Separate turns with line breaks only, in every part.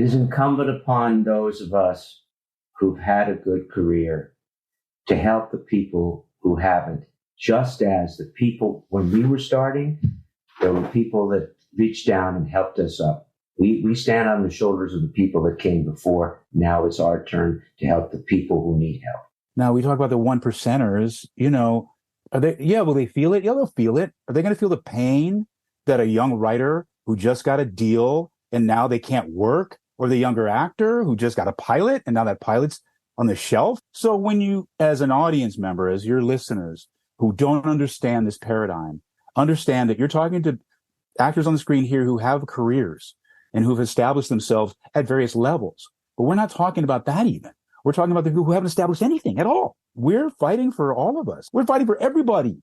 It is incumbent upon those of us who've had a good career to help the people who haven't, just as the people, when we were starting, there were people that reached down and helped us up. We stand on the shoulders of the people that came before. Now it's our turn to help the people who need help.
Now we talk about the one percenters, will they feel it? Yeah, they'll feel it. Are they going to feel the pain that a young writer who just got a deal and now they can't work, or the younger actor who just got a pilot and now that pilot's on the shelf? So when you, as an audience member, as your listeners who don't understand this paradigm, understand that you're talking to actors on the screen here who have careers and who've established themselves at various levels. But we're not talking about that even. We're talking about the people who haven't established anything at all. We're fighting for all of us. We're fighting for everybody.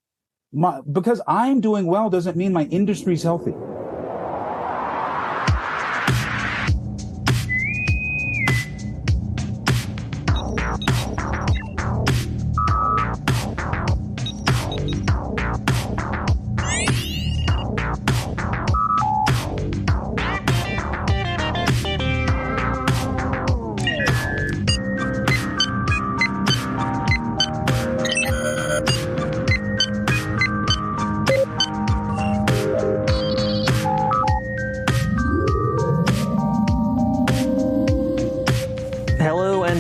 Because I'm doing well doesn't mean my industry's healthy.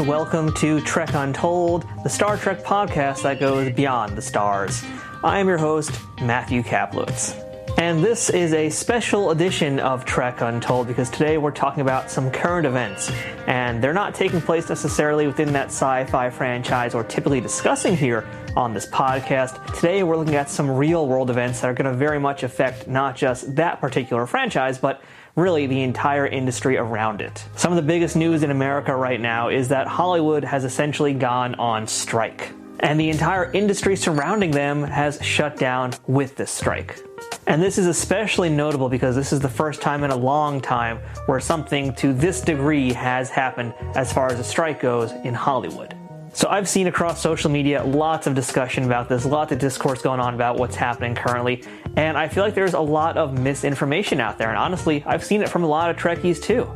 Welcome to Trek Untold, the Star Trek podcast that goes beyond the stars. I am your host, Matthew Kaplowitz. And this is a special edition of Trek Untold because today we're talking about some current events. And they're not taking place necessarily within that sci-fi franchise we're typically discussing here on this podcast. Today we're looking at some real-world events that are going to very much affect not just that particular franchise, but really the entire industry around it. Some of the biggest news in America right now is that Hollywood has essentially gone on strike. And the entire industry surrounding them has shut down with this strike. And this is especially notable because this is the first time in a long time where something to this degree has happened as far as a strike goes in Hollywood. So I've seen across social media lots of discussion about this, lots of discourse going on about what's happening currently, and I feel like there's a lot of misinformation out there, and honestly, I've seen it from a lot of Trekkies too.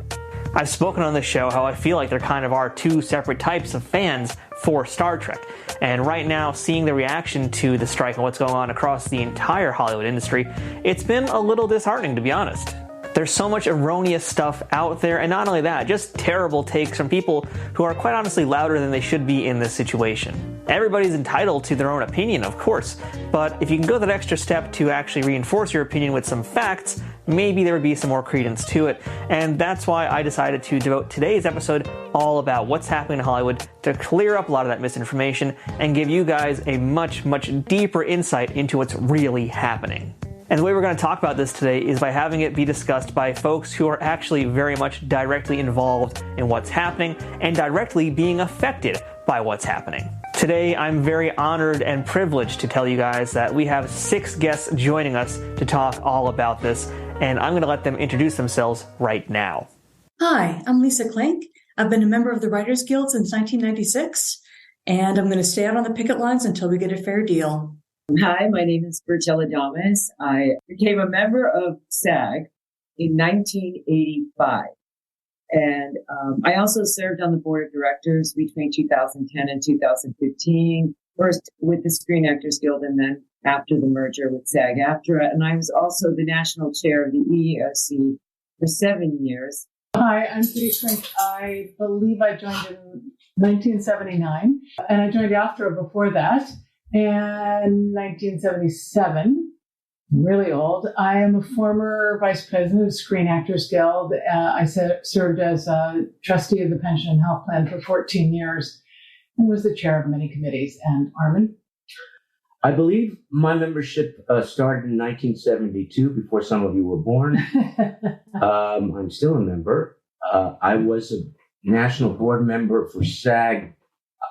I've spoken on this show how I feel like there kind of are two separate types of fans for Star Trek, and right now, seeing the reaction to the strike and what's going on across the entire Hollywood industry, it's been a little disheartening, to be honest. There's so much erroneous stuff out there, and not only that, just terrible takes from people who are quite honestly louder than they should be in this situation. Everybody's entitled to their own opinion, of course, but if you can go that extra step to actually reinforce your opinion with some facts, maybe there would be some more credence to it, and that's why I decided to devote today's episode all about what's happening in Hollywood to clear up a lot of that misinformation and give you guys a much, much deeper insight into what's really happening. And the way we're going to talk about this today is by having it be discussed by folks who are actually very much directly involved in what's happening and directly being affected by what's happening. Today, I'm very honored and privileged to tell you guys that we have 6 guests joining us to talk all about this, and I'm going to let them introduce themselves right now.
Hi, I'm Lisa Klink. I've been a member of the Writers Guild since 1996, and I'm going to stay out on the picket lines until we get a fair deal.
Hi, my name is Bertella Damas. I became a member of SAG in 1985. And I also served on the board of directors between 2010 and 2015, first with the Screen Actors Guild and then after the merger with SAG-AFTRA. And I was also the national chair of the EEOC for 7 years.
Hi, I'm Kitty Swink. I believe I joined in 1979, and I joined AFTRA before that. And 1977, really old. I am a former vice president of Screen Actors Guild. I served as a trustee of the Pension and Health Plan for 14 years and was the chair of many committees. And Armin?
I believe my membership started in 1972, before some of you were born. I'm still a member. I was a national board member for SAG,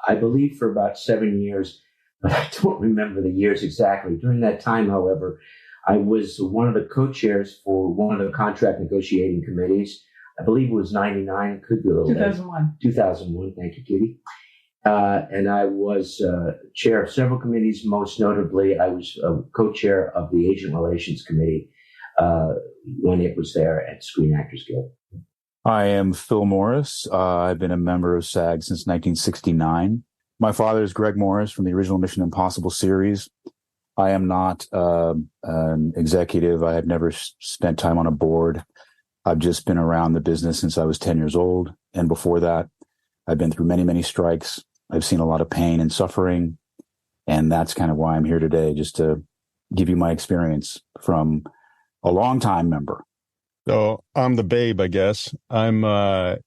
I believe, for about 7 years. But I don't remember the years exactly. During that time, however, I was one of the co-chairs for one of the contract negotiating committees. I believe it was 99, could be a little
2001.
2001, thank you, Kitty. And I was chair of several committees. Most notably, I was co-chair of the Agent Relations Committee when it was there at Screen Actors Guild.
I am Phil Morris. I've been a member of SAG since 1969. My father is Greg Morris from the original Mission Impossible series. I am not an executive. I have never spent time on a board. I've just been around the business since I was 10 years old. And before that, I've been through many, many strikes. I've seen a lot of pain and suffering. And that's kind of why I'm here today, just to give you my experience from a longtime member.
So I'm the babe, I guess. I'm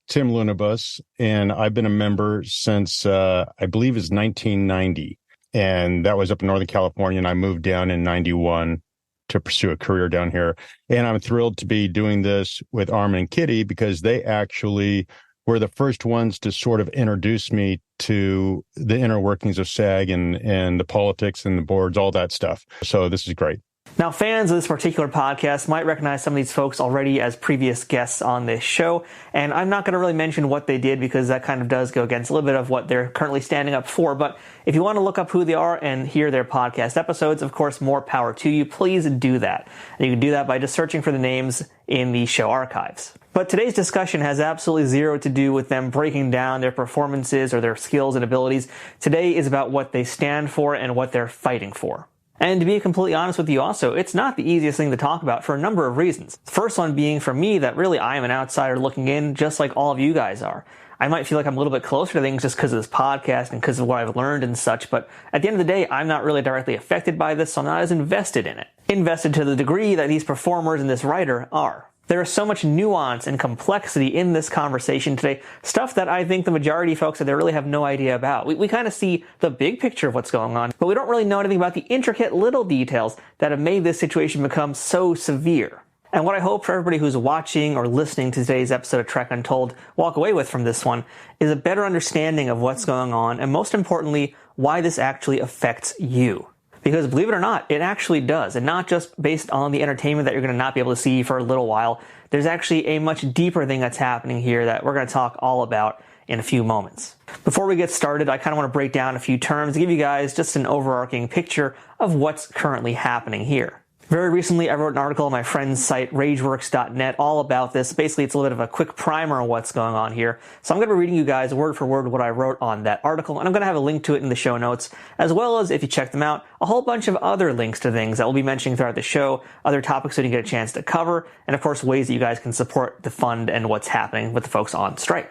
Tim Lunabus, and I've been a member since I believe it's 1990. And that was up in Northern California, and I moved down in 91 to pursue a career down here. And I'm thrilled to be doing this with Armin and Kitty because they actually were the first ones to sort of introduce me to the inner workings of SAG and the politics and the boards, all that stuff. So this is great.
Now, fans of this particular podcast might recognize some of these folks already as previous guests on this show, and I'm not going to really mention what they did because that kind of does go against a little bit of what they're currently standing up for. But if you want to look up who they are and hear their podcast episodes, of course, more power to you. Please do that. And you can do that by just searching for the names in the show archives. But today's discussion has absolutely zero to do with them breaking down their performances or their skills and abilities. Today is about what they stand for and what they're fighting for. And to be completely honest with you also, it's not the easiest thing to talk about for a number of reasons. The first one being for me that really I am an outsider looking in just like all of you guys are. I might feel like I'm a little bit closer to things just because of this podcast and because of what I've learned and such, but at the end of the day, I'm not really directly affected by this, so I'm not as invested in it. Invested to the degree that these performers and this writer are. There is so much nuance and complexity in this conversation today, stuff that I think the majority of folks out there really have no idea about. We kind of see the big picture of what's going on, but we don't really know anything about the intricate little details that have made this situation become so severe. And what I hope for everybody who's watching or listening to today's episode of Trek Untold walk away with from this one is a better understanding of what's going on, and most importantly, why this actually affects you. Because believe it or not, it actually does. And not just based on the entertainment that you're going to not be able to see for a little while. There's actually a much deeper thing that's happening here that we're going to talk all about in a few moments. Before we get started, I kind of want to break down a few terms to give you guys just an overarching picture of what's currently happening here. Very recently, I wrote an article on my friend's site, rageworks.net, all about this. Basically, it's a little bit of a quick primer on what's going on here. So I'm going to be reading you guys word for word what I wrote on that article, and I'm going to have a link to it in the show notes, as well as, if you check them out, a whole bunch of other links to things that we'll be mentioning throughout the show, other topics that you get a chance to cover, and of course, ways that you guys can support the fund and what's happening with the folks on strike.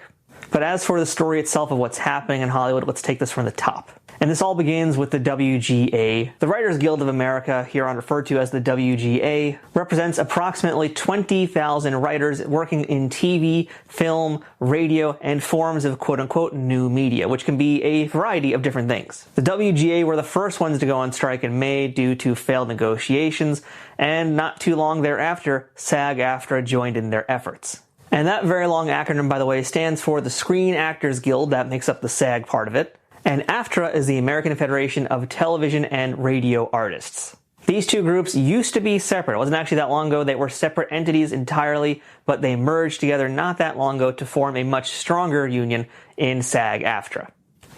But as for the story itself of what's happening in Hollywood, let's take this from the top. And this all begins with the WGA. The Writers Guild of America, here on referred to as the WGA, represents approximately 20,000 writers working in TV, film, radio, and forms of quote-unquote new media, which can be a variety of different things. The WGA were the first ones to go on strike in May due to failed negotiations, and not too long thereafter, SAG-AFTRA joined in their efforts. And that very long acronym, by the way, stands for the Screen Actors Guild. That makes up the SAG part of it. And AFTRA is the American Federation of Television and Radio Artists. These two groups used to be separate. It wasn't actually that long ago. They were separate entities entirely, but they merged together not that long ago to form a much stronger union in SAG-AFTRA.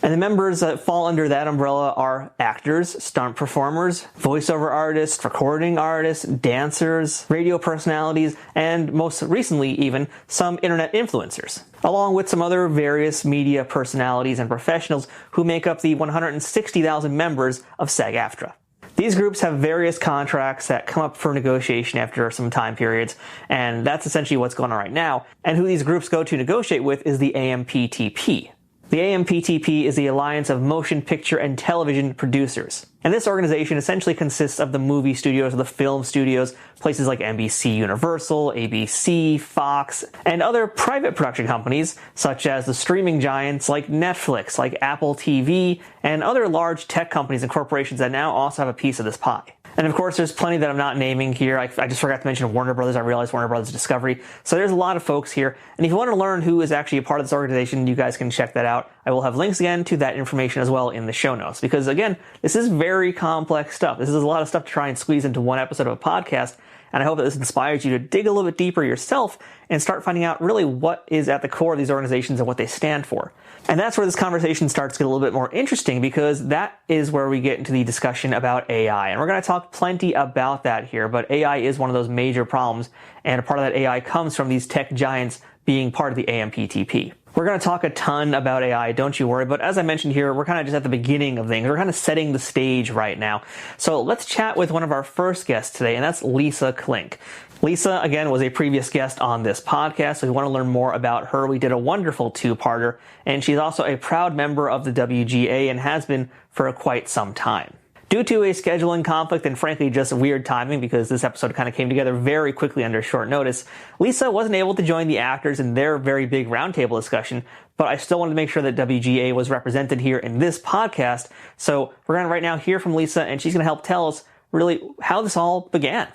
And the members that fall under that umbrella are actors, stunt performers, voiceover artists, recording artists, dancers, radio personalities, and most recently even some internet influencers, along with some other various media personalities and professionals who make up the 160,000 members of SAG-AFTRA. These groups have various contracts that come up for negotiation after some time periods, and that's essentially what's going on right now. And who these groups go to negotiate with is the AMPTP. The AMPTP is the Alliance of Motion Picture and Television Producers. And this organization essentially consists of the movie studios or the film studios, places like NBC Universal, ABC, Fox, and other private production companies, such as the streaming giants like Netflix, like Apple TV, and other large tech companies and corporations that now also have a piece of this pie. And of course, there's plenty that I'm not naming here. I just forgot to mention Warner Brothers. I realized Warner Brothers Discovery. So there's a lot of folks here. And if you want to learn who is actually a part of this organization, you guys can check that out. I will have links again to that information as well in the show notes. Because again, this is very complex stuff. This is a lot of stuff to try and squeeze into one episode of a podcast. And I hope that this inspires you to dig a little bit deeper yourself and start finding out really what is at the core of these organizations and what they stand for. And that's where this conversation starts to get a little bit more interesting, because that is where we get into the discussion about AI. And we're going to talk plenty about that here, but AI is one of those major problems, and a part of that AI comes from these tech giants being part of the AMPTP. We're going to talk a ton about AI, don't you worry, but as I mentioned here, we're kind of just at the beginning of things. We're kind of setting the stage right now. So let's chat with one of our first guests today, and that's Lisa Klink. Lisa, again, was a previous guest on this podcast, so if you want to learn more about her, we did a wonderful two-parter, and she's also a proud member of the WGA and has been for quite some time. Due to a scheduling conflict and frankly just weird timing, because this episode kind of came together very quickly under short notice, Lisa wasn't able to join the actors in their very big roundtable discussion, but I still wanted to make sure that WGA was represented here in this podcast. So we're going to right now hear from Lisa, and she's going to help tell us really how this all began.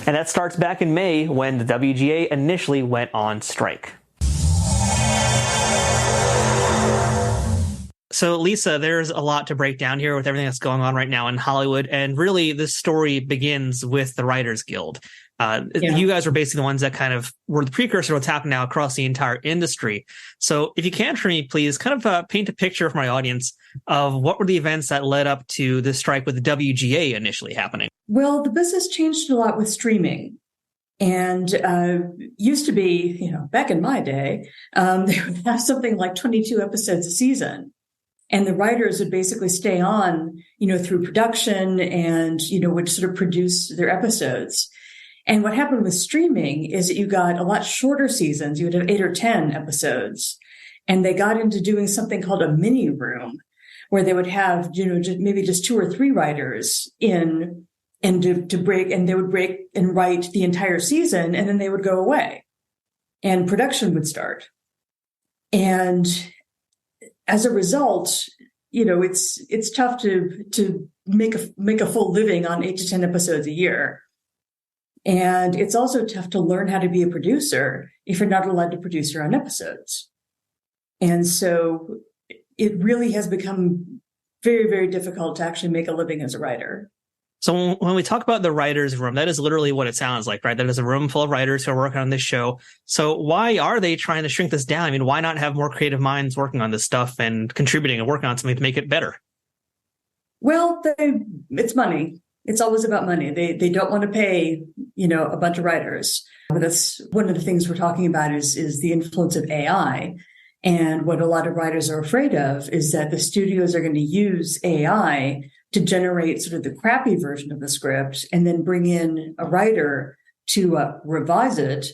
And that starts back in May when the WGA initially went on strike. So, Lisa, there's a lot to break down here with everything that's going on right now in Hollywood. And really, this story begins with the Writers Guild. You guys were basically the ones that kind of were the precursor to what's happening now across the entire industry. So if you can, for me, please kind of paint a picture for my audience of what were the events that led up to the strike with the WGA initially happening.
Well, the business changed a lot with streaming. And used to be, back in my day, they would have something like 22 episodes a season. And the writers would basically stay on, through production and, would sort of produce their episodes. And what happened with streaming is that you got a lot shorter seasons. You would have 8 or 10 episodes. And they got into doing something called a mini room, where they would have, maybe just 2 or 3 writers in and to break, and they would break and write the entire season, and then they would go away and production would start. And as a result, it's tough to make a full living on 8 to 10 episodes a year. And it's also tough to learn how to be a producer if you're not allowed to produce your own episodes. And so it really has become very, very difficult to actually make a living as a writer.
So when we talk about the writer's room, that is literally what it sounds like, right? That is a room full of writers who are working on this show. So why are they trying to shrink this down? I mean, why not have more creative minds working on this stuff and contributing and working on something to make it better?
Well, it's money. It's always about money. They don't want to pay, a bunch of writers. But that's one of the things we're talking about is the influence of AI. And what a lot of writers are afraid of is that the studios are going to use AI to generate sort of the crappy version of the script and then bring in a writer to revise it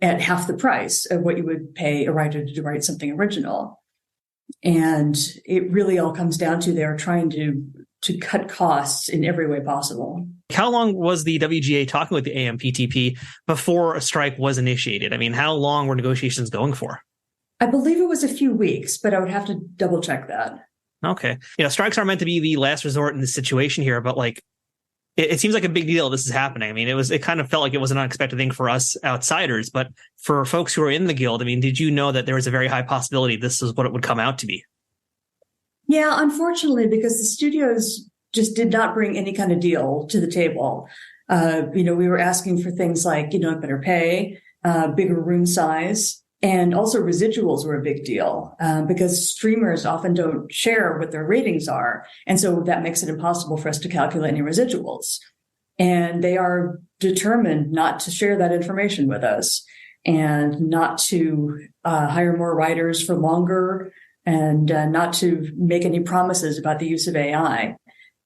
at half the price of what you would pay a writer to write something original. And it really all comes down to they're trying to cut costs in every way possible.
How long was the WGA talking with the AMPTP before a strike was initiated? I mean, how long were negotiations going for?
I believe it was a few weeks, but I would have to double check that.
Okay. Strikes are meant to be the last resort in this situation here, but it seems like a big deal this is happening. I mean, it kind of felt like it was an unexpected thing for us outsiders, but for folks who are in the guild, I mean, did you know that there was a very high possibility this is what it would come out to be?
Yeah, unfortunately, because the studios just did not bring any kind of deal to the table. We were asking for things like, better pay, bigger room size. And also residuals were a big deal because streamers often don't share what their ratings are. And so that makes it impossible for us to calculate any residuals. And they are determined not to share that information with us and not to hire more writers for longer and not to make any promises about the use of AI.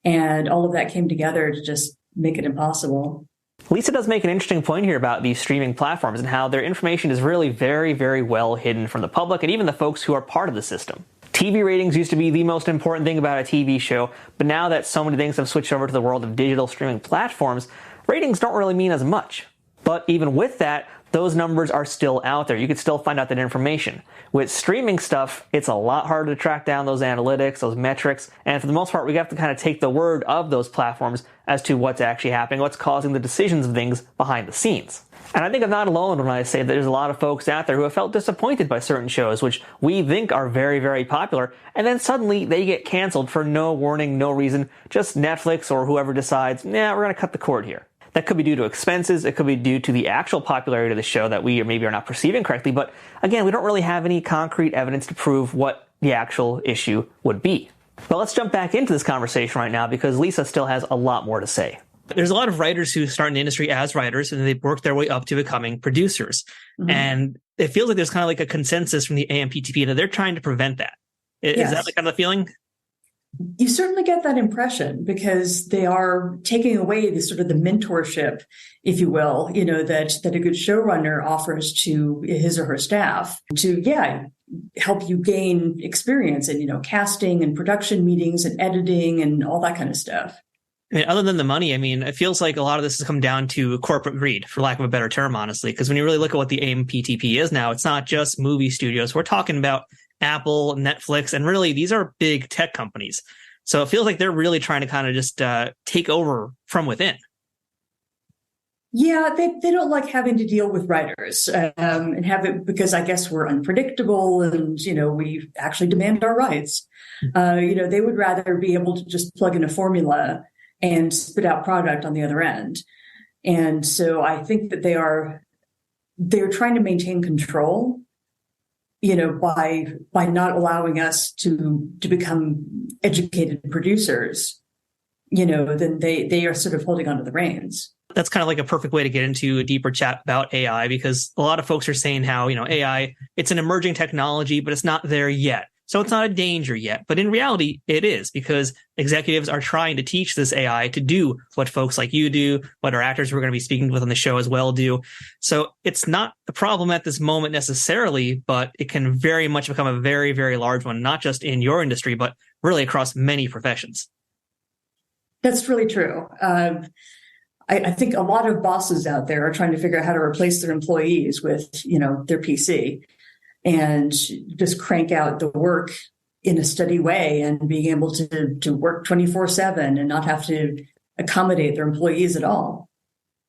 And all of that came together to just make it impossible.
Lisa does make an interesting point here about these streaming platforms and how their information is really very, very well hidden from the public and even the folks who are part of the system. TV ratings used to be the most important thing about a TV show, but now that so many things have switched over to the world of digital streaming platforms, ratings don't really mean as much. But even with that, those numbers are still out there. You can still find out that information. With streaming stuff, it's a lot harder to track down those analytics, those metrics, and for the most part, we have to kind of take the word of those platforms as to what's actually happening, what's causing the decisions of things behind the scenes. And I think I'm not alone when I say that there's a lot of folks out there who have felt disappointed by certain shows, which we think are very, very popular, and then suddenly they get canceled for no warning, no reason, just Netflix or whoever decides, we're going to cut the cord here. That could be due to expenses. It could be due to the actual popularity of the show that we or maybe are not perceiving correctly. But again, we don't really have any concrete evidence to prove what the actual issue would be. But let's jump back into this conversation right now because Lisa still has a lot more to say. There's a lot of writers who start in the industry as writers and they work their way up to becoming producers. Mm-hmm. And it feels like there's kind of like a consensus from the AMPTP that they're trying to prevent that. Is
Yes.
that the kind of feeling?
You certainly get that impression because they are taking away the sort of the mentorship, if you will, that a good showrunner offers to his or her staff to, help you gain experience in, casting and production meetings and editing and all that kind of stuff.
I mean, other than the money, I mean, it feels like a lot of this has come down to corporate greed, for lack of a better term, honestly, because when you really look at what the AMPTP is now, it's not just movie studios. We're talking about Apple, Netflix, and really these are big tech companies. So it feels like they're really trying to kind of just take over from within.
Yeah, they don't like having to deal with writers and have it because I guess we're unpredictable and, we actually demand our rights. They would rather be able to just plug in a formula and spit out product on the other end. And so I think that they're trying to maintain control, by not allowing us to become educated producers, then they are sort of holding onto the reins.
That's kind of like a perfect way to get into a deeper chat about AI, because a lot of folks are saying how, AI, it's an emerging technology, but it's not there yet. So it's not a danger yet. But in reality, it is, because executives are trying to teach this AI to do what folks like you do, what our actors we're going to be speaking with on the show as well do. So it's not a problem at this moment necessarily, but it can very much become a very, very large one, not just in your industry, but really across many professions.
That's really true. I think a lot of bosses out there are trying to figure out how to replace their employees with, their PC and just crank out the work in a steady way and being able to work 24/7 and not have to accommodate their employees at all.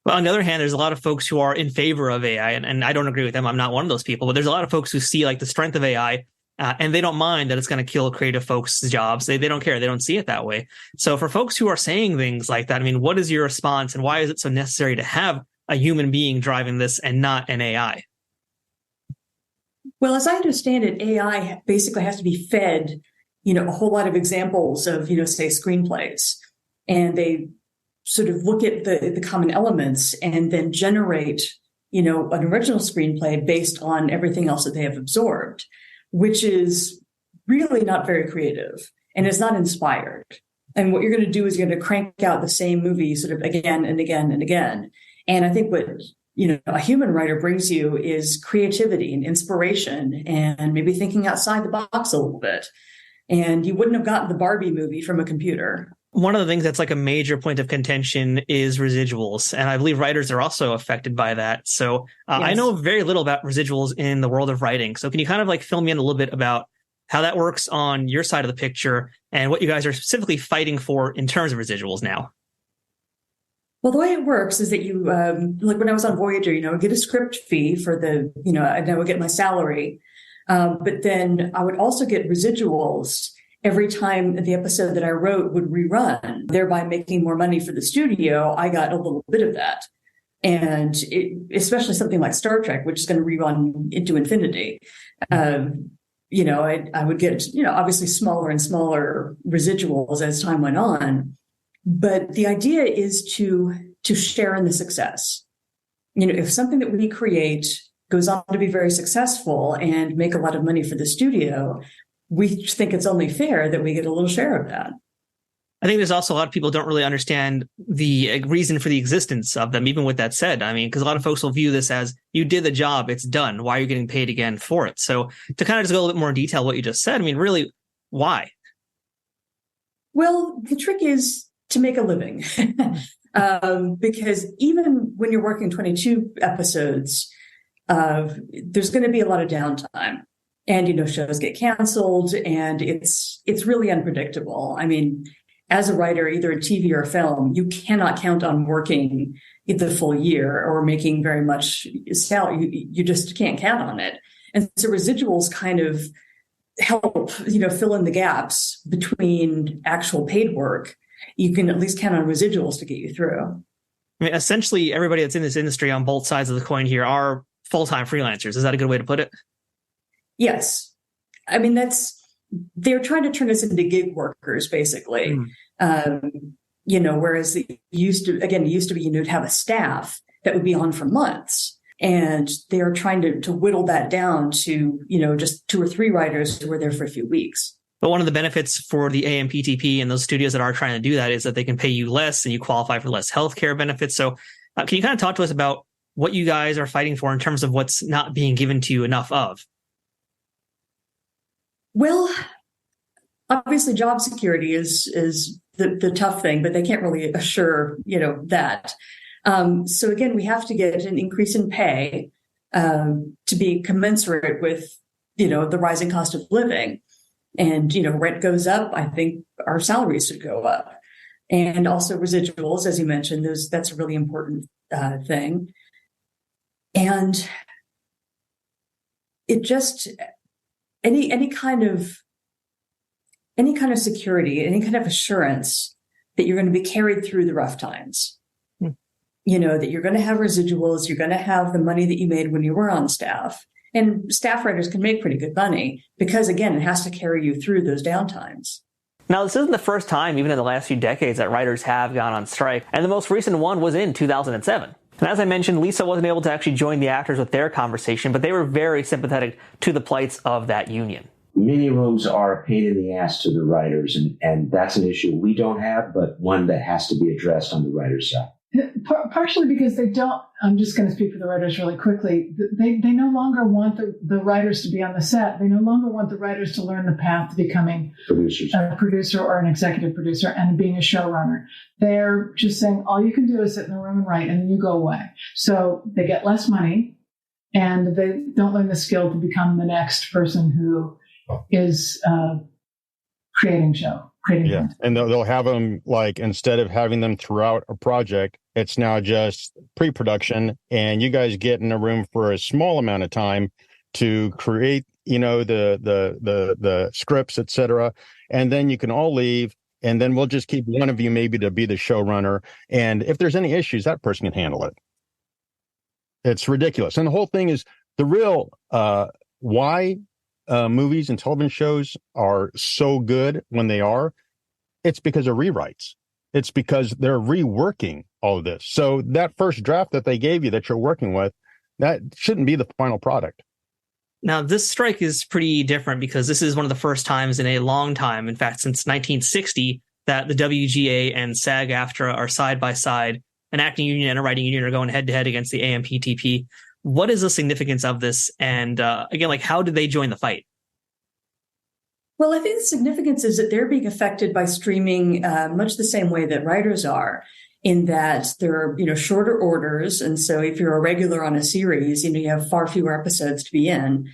Well, on the other hand, there's a lot of folks who are in favor of AI, and I don't agree with them. I'm not one of those people, but there's a lot of folks who see like the strength of AI. And they don't mind that it's going to kill creative folks' jobs. They don't care. They don't see it that way. So for folks who are saying things like that, I mean, what is your response and why is it so necessary to have a human being driving this and not an AI?
Well, as I understand it, AI basically has to be fed, a whole lot of examples of, say, screenplays. And they sort of look at the common elements and then generate, an original screenplay based on everything else that they have absorbed, which is really not very creative and is not inspired. And what you're going to do is you're going to crank out the same movie sort of again and again and again. And I think what, a human writer brings you is creativity and inspiration and maybe thinking outside the box a little bit. And you wouldn't have gotten the Barbie movie from a computer.
One of the things that's like a major point of contention is residuals. And I believe writers are also affected by that. So
Yes.
I know very little about residuals in the world of writing. So can you kind of like fill me in a little bit about how that works on your side of the picture and what you guys are specifically fighting for in terms of residuals now?
Well, the way it works is that you, like when I was on Voyager, I get a script fee for and I would get my salary. But then I would also get residuals every time the episode that I wrote would rerun, thereby making more money for the studio. I got a little bit of that. And especially something like Star Trek, which is going to rerun into infinity. I would get, obviously smaller and smaller residuals as time went on. But the idea is to share in the success. If something that we create goes on to be very successful and make a lot of money for the studio, we think it's only fair that we get a little share of that.
I think there's also a lot of people don't really understand the reason for the existence of them, even with that said. I mean, because a lot of folks will view this as you did the job, it's done. Why are you getting paid again for it? So to kind of just go a little bit more in detail what you just said, I mean, really, why?
Well, the trick is to make a living. Because even when you're working 22 episodes, there's going to be a lot of downtime. And, shows get canceled and it's really unpredictable. I mean, as a writer, either in TV or film, you cannot count on working the full year or making very much salary. You just can't count on it. And so residuals kind of help, fill in the gaps between actual paid work. You can at least count on residuals to get you through.
I mean, essentially, everybody that's in this industry on both sides of the coin here are full-time freelancers. Is that a good way to put it?
Yes. I mean, they're trying to turn us into gig workers, basically. Whereas it used to be, you'd have a staff that would be on for months. And they are trying to whittle that down to, just 2 or 3 writers who are there for a few weeks.
But one of the benefits for the AMPTP and those studios that are trying to do that is that they can pay you less and you qualify for less healthcare benefits. So can you kind of talk to us about what you guys are fighting for in terms of what's not being given to you enough of?
Well, obviously job security is the tough thing, but they can't really assure, that. So again, we have to get an increase in pay to be commensurate with, the rising cost of living. And, rent goes up. I think our salaries should go up. And also residuals, as you mentioned, that's a really important thing. And it just, any kind of security, any kind of assurance that you're going to be carried through the rough times. That you're going to have residuals, you're going to have the money that you made when you were on staff. And staff writers can make pretty good money because, again, it has to carry you through those downtimes.
Now, this isn't the first time, even in the last few decades, that writers have gone on strike. And the most recent one was in 2007. And as I mentioned, Lisa wasn't able to actually join the actors with their conversation, but they were very sympathetic to the plights of that union.
Mini rooms are a pain in the ass to the writers, and that's an issue we don't have, but one that has to be addressed on the writer's side.
Partially because they don't, I'm just going to speak for the writers really quickly. They no longer want the writers to be on the set. They no longer want the writers to learn the path to becoming a producer or an executive producer and being a showrunner. They're just saying, all you can do is sit in the room and write, and then you go away. So they get less money, and they don't learn the skill to become the next person who is creating show.
Yeah, and they'll have them, like, instead of having them throughout a project, it's now just pre-production, and you guys get in a room for a small amount of time to create, the scripts, etc., and then you can all leave, and then we'll just keep one of you maybe to be the showrunner, and if there's any issues, that person can handle it. It's ridiculous, and the whole thing is the real why movies and television shows are so good when they are. It's because of rewrites. It's because they're reworking all of this. So that first draft that they gave you that you're working with, that shouldn't be the final product.
Now, this strike is pretty different because this is one of the first times in a long time, in fact, since 1960, that the WGA and SAG-AFTRA are side by side. An acting union and a writing union are going head to head against the AMPTP. What is the significance of this? And again, how did they join the fight?
Well, I think the significance is that they're being affected by streaming much the same way that writers are, in that there are, shorter orders. And so if you're a regular on a series, you have far fewer episodes to be in.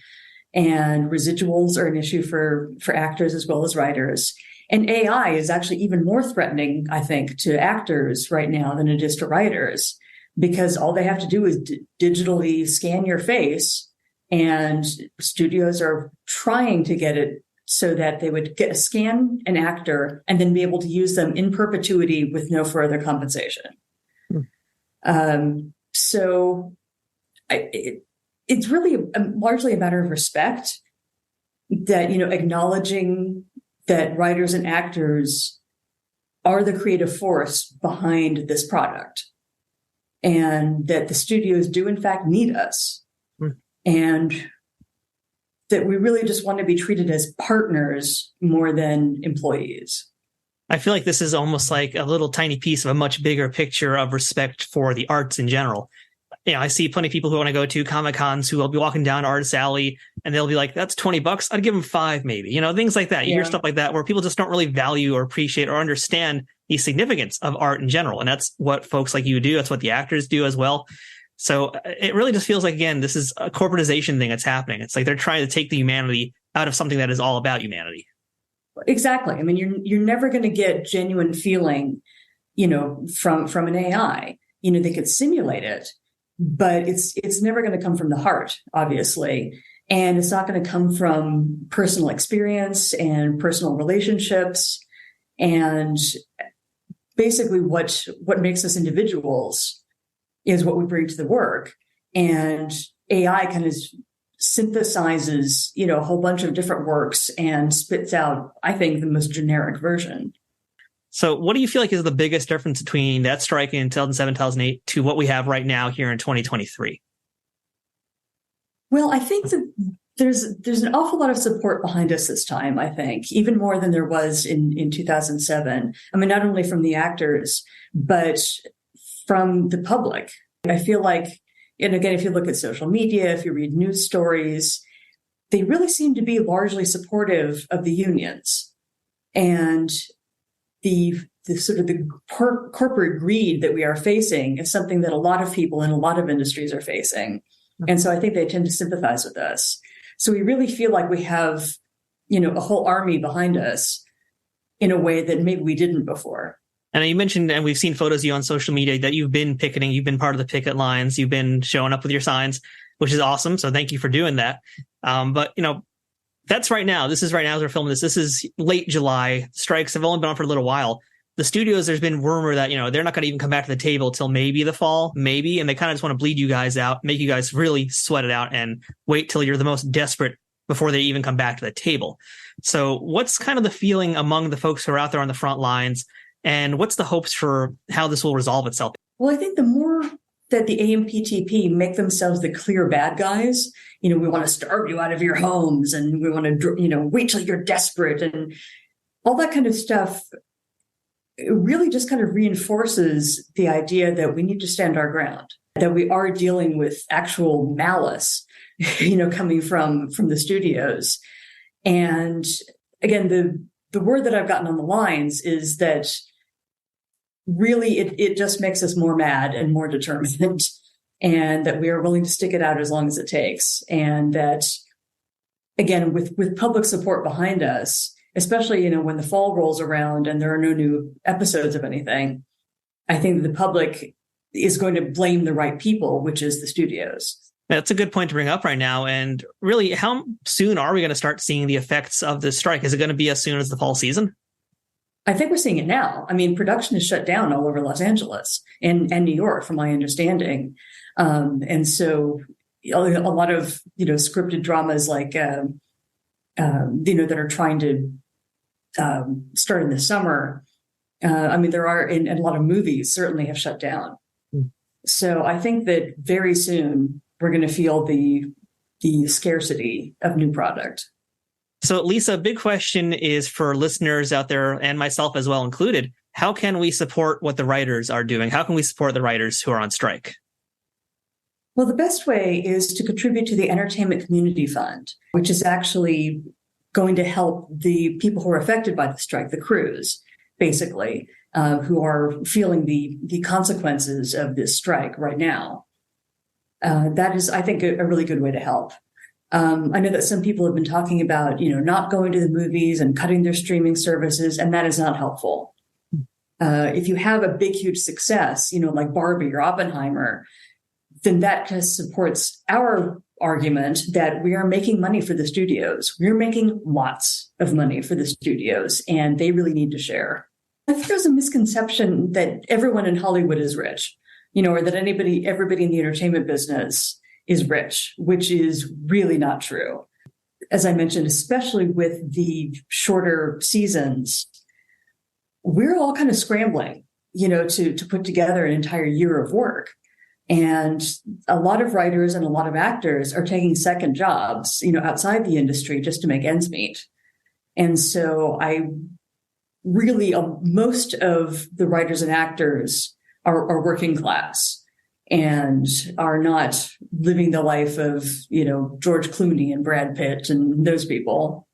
And residuals are an issue for actors as well as writers. And AI is actually even more threatening, I think, to actors right now than it is to writers, because all they have to do is digitally scan your face, and studios are trying to get it so that they would scan an actor and then be able to use them in perpetuity with no further compensation. So it's really largely a matter of respect that, acknowledging that writers and actors are the creative force behind this product, and that the studios do in fact need us, and that we really just want to be treated as partners more than employees.
I feel like this is almost like a little tiny piece of a much bigger picture of respect for the arts in general. I see plenty of people who want to go to Comic-Cons who will be walking down Artist Alley and they'll be like, that's $20. I'd give them $5 maybe, things like that. You hear stuff like that where people just don't really value or appreciate or understand the significance of art in general. And that's what folks like you do. That's what the actors do as well. So it really just feels like, again, this is a corporatization thing that's happening. It's like they're trying to take the humanity out of something that is all about humanity.
Exactly. I mean, you're never going to get genuine feeling, from an AI. They could simulate it, but it's never going to come from the heart, obviously. And it's not going to come from personal experience and personal relationships. And basically what makes us individuals is what we bring to the work. And AI kind of synthesizes, a whole bunch of different works and spits out, I think, the most generic version.
So what do you feel like is the biggest difference between that strike in 2007, 2008 to what we have right now here in 2023?
Well, I think that there's an awful lot of support behind us this time, I think, even more than there was in 2007. I mean, not only from the actors, but from the public. I feel like, and again, if you look at social media, if you read news stories, they really seem to be largely supportive of the unions. And the sort of the corporate greed that we are facing is something that a lot of people in a lot of industries are facing. And so I think they tend to sympathize with us. So we really feel like we have, a whole army behind us in a way that maybe we didn't before.
And you mentioned, and we've seen photos of you on social media, that you've been picketing, you've been part of the picket lines, you've been showing up with your signs, which is awesome. So thank you for doing that. But that's right now. This is right now as we're filming this. This is late July. Strikes have only been on for a little while. The studios, there's been rumor that, they're not going to even come back to the table till maybe the fall, maybe. And they kind of just want to bleed you guys out, make you guys really sweat it out and wait till you're the most desperate before they even come back to the table. So what's kind of the feeling among the folks who are out there on the front lines? And what's the hopes for how this will resolve itself?
Well, I think the more that the AMPTP make themselves the clear bad guys, we want to starve you out of your homes and we want to, wait till you're desperate and all that kind of stuff. It really just kind of reinforces the idea that we need to stand our ground, that we are dealing with actual malice, coming from the studios. And again, the word that I've gotten on the lines is that really it just makes us more mad and more determined, and that we are willing to stick it out as long as it takes. And that, again, with public support behind us, especially, when the fall rolls around and there are no new episodes of anything, I think the public is going to blame the right people, which is the studios.
That's a good point to bring up right now. And really, how soon are we going to start seeing the effects of this strike? Is it going to be as soon as the fall season?
I think we're seeing it now. I mean, production is shut down all over Los Angeles and New York, from my understanding. And so a lot of, scripted dramas like, that are trying to start in the summer. There are, and a lot of movies certainly have shut down. So I think that very soon we're going to feel the scarcity of new product.
So, Lisa, a big question is for listeners out there, and myself as well included, how can we support what the writers are doing? How can we support the writers who are on strike?
Well, the best way is to contribute to the Entertainment Community Fund, which is actually going to help the people who are affected by the strike, the crews, basically, who are feeling the consequences of this strike right now. That is, I think, a really good way to help. I know that some people have been talking about, not going to the movies and cutting their streaming services, and that is not helpful. If you have a big, huge success, like Barbie or Oppenheimer, then that just supports our argument that we are making money for the studios. We're making lots of money for the studios, and they really need to share. I think there's a misconception that everyone in Hollywood is rich, or that everybody in the entertainment business is rich, which is really not true. As I mentioned, especially with the shorter seasons, we're all kind of scrambling, to put together an entire year of work. And a lot of writers and a lot of actors are taking second jobs, outside the industry just to make ends meet. And so most of the writers and actors are working class and are not living the life of, George Clooney and Brad Pitt and those people.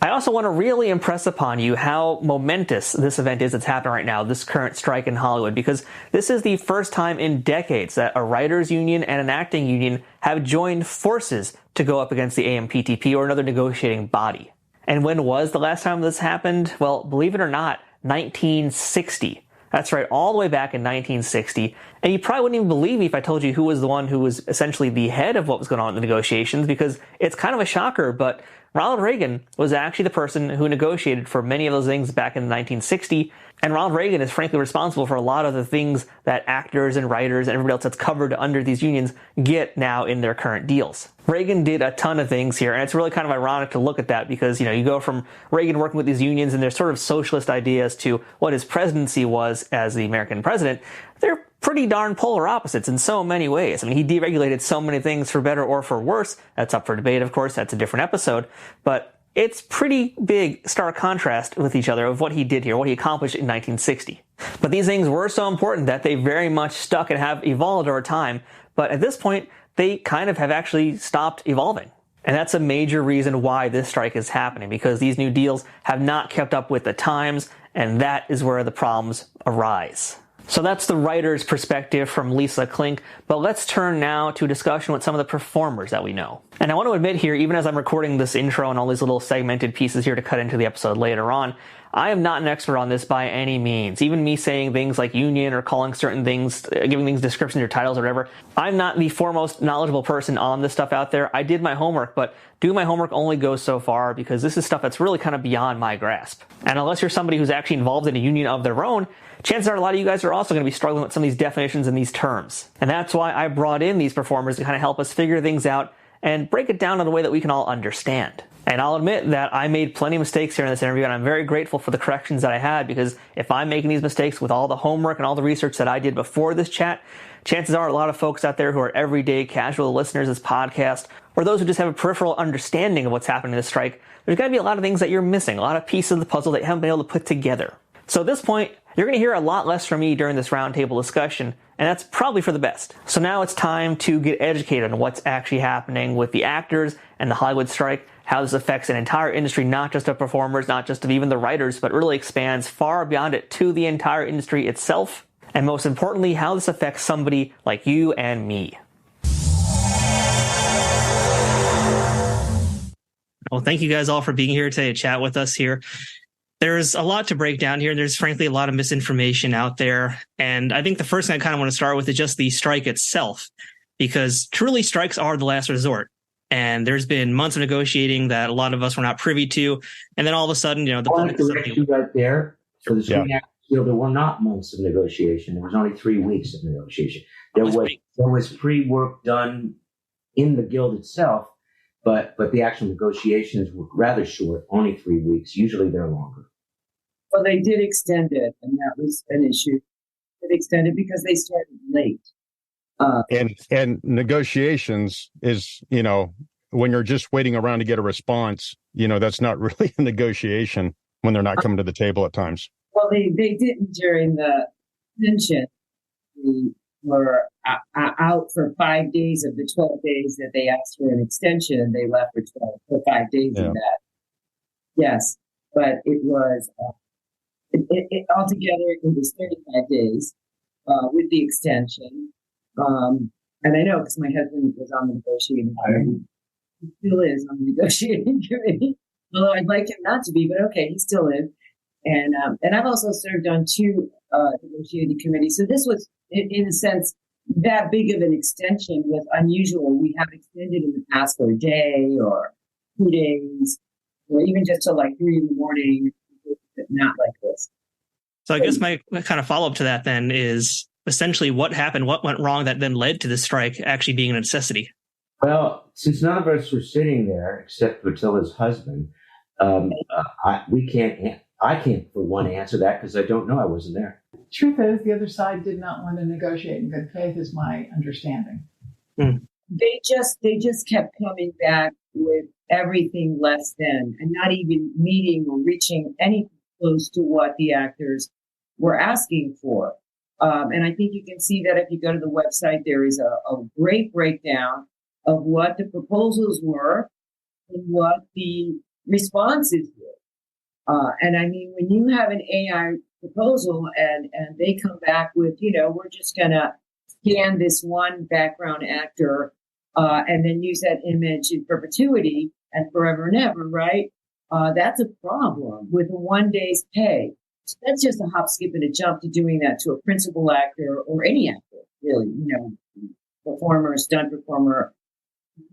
I also want to really impress upon you how momentous this event is that's happening right now, this current strike in Hollywood, because this is the first time in decades that a writers' union and an acting union have joined forces to go up against the AMPTP or another negotiating body. And when was the last time this happened? Well, believe it or not, 1960. That's right, all the way back in 1960. And you probably wouldn't even believe me if I told you who was the one who was essentially the head of what was going on in the negotiations, because it's kind of a shocker, but Ronald Reagan was actually the person who negotiated for many of those things back in 1960. And Ronald Reagan is frankly responsible for a lot of the things that actors and writers and everybody else that's covered under these unions get now in their current deals. Reagan did a ton of things here, and it's really kind of ironic to look at that because, you go from Reagan working with these unions and their sort of socialist ideas to what his presidency was as the American president. They're pretty darn polar opposites in so many ways. I mean, he deregulated so many things for better or for worse. That's up for debate, of course. That's a different episode. But it's pretty big stark contrast with each other of what he did here, what he accomplished in 1960. But these things were so important that they very much stuck and have evolved over time. But at this point, they kind of have actually stopped evolving. And that's a major reason why this strike is happening, because these new deals have not kept up with the times, and that is where the problems arise. So that's the writer's perspective from Lisa Klink, but let's turn now to a discussion with some of the performers that we know. And I want to admit here, even as I'm recording this intro and all these little segmented pieces here to cut into the episode later on, I am not an expert on this by any means. Even me saying things like union or calling certain things, giving things descriptions or titles or whatever, I'm not the foremost knowledgeable person on this stuff out there. I did my homework, but doing my homework only goes so far because this is stuff that's really kind of beyond my grasp. And unless you're somebody who's actually involved in a union of their own, chances are a lot of you guys are also going to be struggling with some of these definitions and these terms. And that's why I brought in these performers to kind of help us figure things out and break it down in a way that we can all understand. And I'll admit that I made plenty of mistakes here in this interview, and I'm very grateful for the corrections that I had, because if I'm making these mistakes with all the homework and all the research that I did before this chat, chances are a lot of folks out there who are everyday casual listeners of this podcast, or those who just have a peripheral understanding of what's happening in this strike, there's going to be a lot of things that you're missing, a lot of pieces of the puzzle that you haven't been able to put together. So at this point, you're going to hear a lot less from me during this roundtable discussion, and that's probably for the best. So now it's time to get educated on what's actually happening with the actors and the Hollywood strike, how this affects an entire industry, not just of performers, not just of even the writers, but really expands far beyond it to the entire industry itself, and most importantly, how this affects somebody like you and me. Well, thank you guys all for being here today to chat with us here. There's a lot to break down here, and there's frankly a lot of misinformation out there. And I think the first thing I kind of want to start with is just the strike itself, because truly strikes are the last resort. And there's been months of negotiating that a lot of us were not privy to. And then all of a sudden, the public
right there for the Screen Actors Guild, there were not months of negotiation. There was only 3 weeks of negotiation. There was pre-work done in the guild itself, but the actual negotiations were rather short, only 3 weeks. Usually they're longer.
Well, they did extend it, and that was an issue. They extended because they started late.
And negotiations is, when you're just waiting around to get a response, that's not really a negotiation when they're not coming to the table at times.
Well, they didn't during the tension. We were out for 5 days of the 12 days that they asked for an extension, and they left for 5 days in that. Yes, but it was altogether it was 35 days with the extension. And I know because my husband was on the negotiating committee. He still is on the negotiating committee. Although I'd like him not to be, but okay, he still is. And I've also served on 2 negotiating committees. So this was, in a sense, that big of an extension was unusual. We have extended in the past for a day or 2 days, or even just till like 3 a.m, but not like this.
So I guess my kind of follow-up to that then is essentially what happened, what went wrong that then led to the strike actually being a necessity?
Well, since none of us were sitting there except Priscilla's husband, I can't for one answer that because I don't know. I wasn't there.
Truth is, the other side did not want to negotiate in good faith, is my understanding.
They just kept coming back with everything less than, and not even meeting or reaching anything close to what the actors were asking for. And I think you can see that if you go to the website, there is a great breakdown of what the proposals were and what the responses were. And I mean, when you have an AI proposal and they come back with, we're just going to scan this one background actor and then use that image in perpetuity and forever and ever, right? That's a problem with a 1 day's pay. So that's just a hop, skip, and a jump to doing that to a principal actor or any actor, really, performer, stunt performer,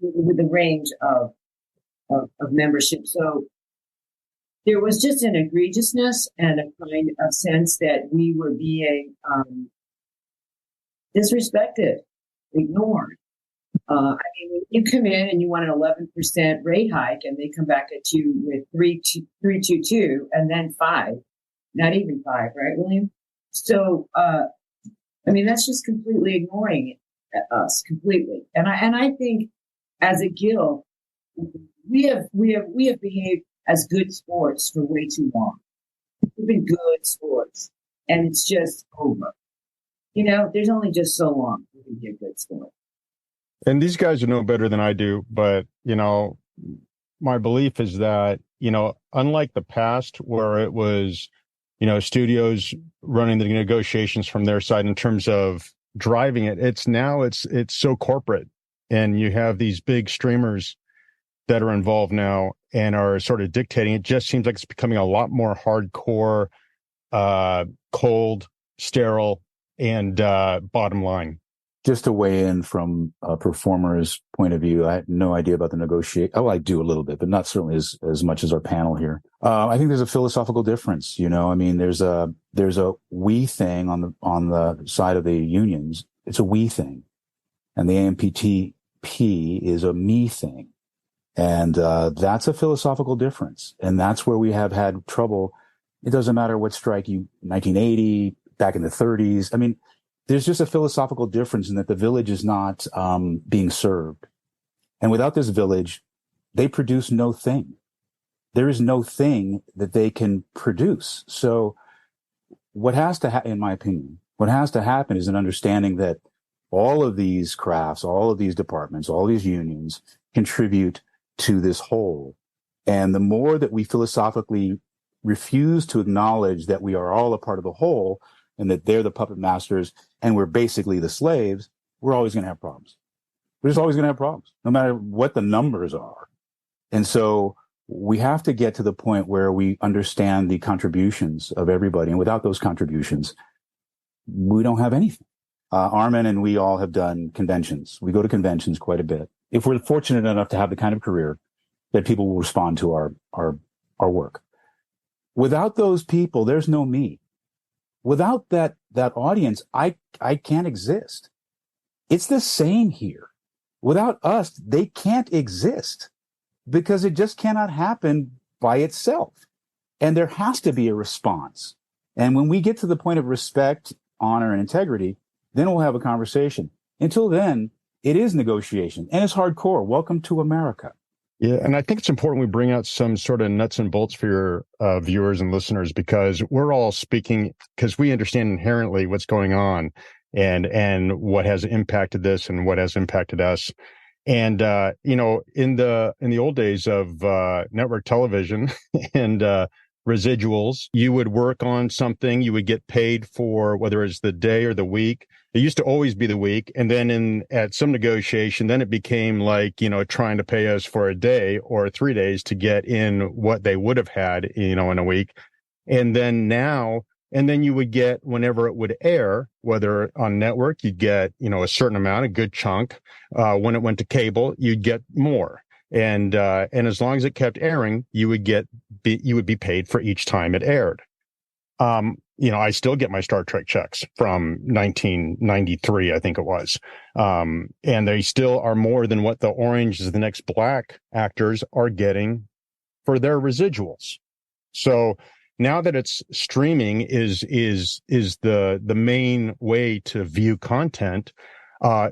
with a range of membership. So there was just an egregiousness and a kind of sense that we were being disrespected, ignored. I mean, when you come in and you want an 11% rate hike, and they come back at you with 3.22 and then 5, not even 5, right, William? So, I mean, that's just completely ignoring us completely. And I think as a guild, we have behaved as good sports for way too long. We've been good sports, and it's just over. You know, there's only just so long we can be a good sport.
And these guys know better than I do, but, you know, my belief is that, you know, unlike the past where it was, you know, studios running the negotiations from their side in terms of driving it, it's so corporate, and you have these big streamers that are involved now and are sort of dictating. It just seems like it's becoming a lot more hardcore, cold, sterile, and bottom line.
Just to weigh in from a performer's point of view, I had no idea about the negotiate. Oh, I do a little bit, but not certainly as much as our panel here. I think there's a philosophical difference. You know, I mean, there's a we thing on the side of the unions. It's a we thing, and the AMPTP is a me thing, and that's a philosophical difference, and that's where we have had trouble. It doesn't matter what strike you 1980, back in the 30s. I mean, there's just a philosophical difference in that the village is not being served. And without this village, they produce no thing. There is no thing that they can produce. So what has to happen, in my opinion, what has to happen is an understanding that all of these crafts, all of these departments, all these unions contribute to this whole. And the more that we philosophically refuse to acknowledge that we are all a part of the whole, and that they're the puppet masters and we're basically the slaves, we're always going to have problems. We're just always going to have problems, no matter what the numbers are. And so we have to get to the point where we understand the contributions of everybody. And without those contributions, we don't have anything. Armin and we all have done conventions. We go to conventions quite a bit. If we're fortunate enough to have the kind of career that people will respond to our work. Without those people, there's no me. Without that audience, I can't exist. It's the same here. Without us, they can't exist because it just cannot happen by itself. And there has to be a response. And when we get to the point of respect, honor, and integrity, then we'll have a conversation. Until then, it is negotiation and it's hardcore. Welcome to America.
Yeah, and I think it's important we bring out some sort of nuts and bolts for your viewers and listeners, because we're all speaking because we understand inherently what's going on and what has impacted this and what has impacted us. And you know, in the old days of network television and residuals, you would work on something, you would get paid for whether it's the day or the week. It used to always be the week. And then at some negotiation, then it became like, you know, trying to pay us for a day or 3 days to get in what they would have had, you know, in a week. And then you would get, whenever it would air, whether on network, you'd get, you know, a certain amount, a good chunk. When it went to cable, you'd get more. And as long as it kept airing, you would be paid for each time it aired. You know, I still get my Star Trek checks from 1993, I think it was. And they still are more than what the Orange is the Next Black actors are getting for their residuals. So now that it's streaming is the main way to view content.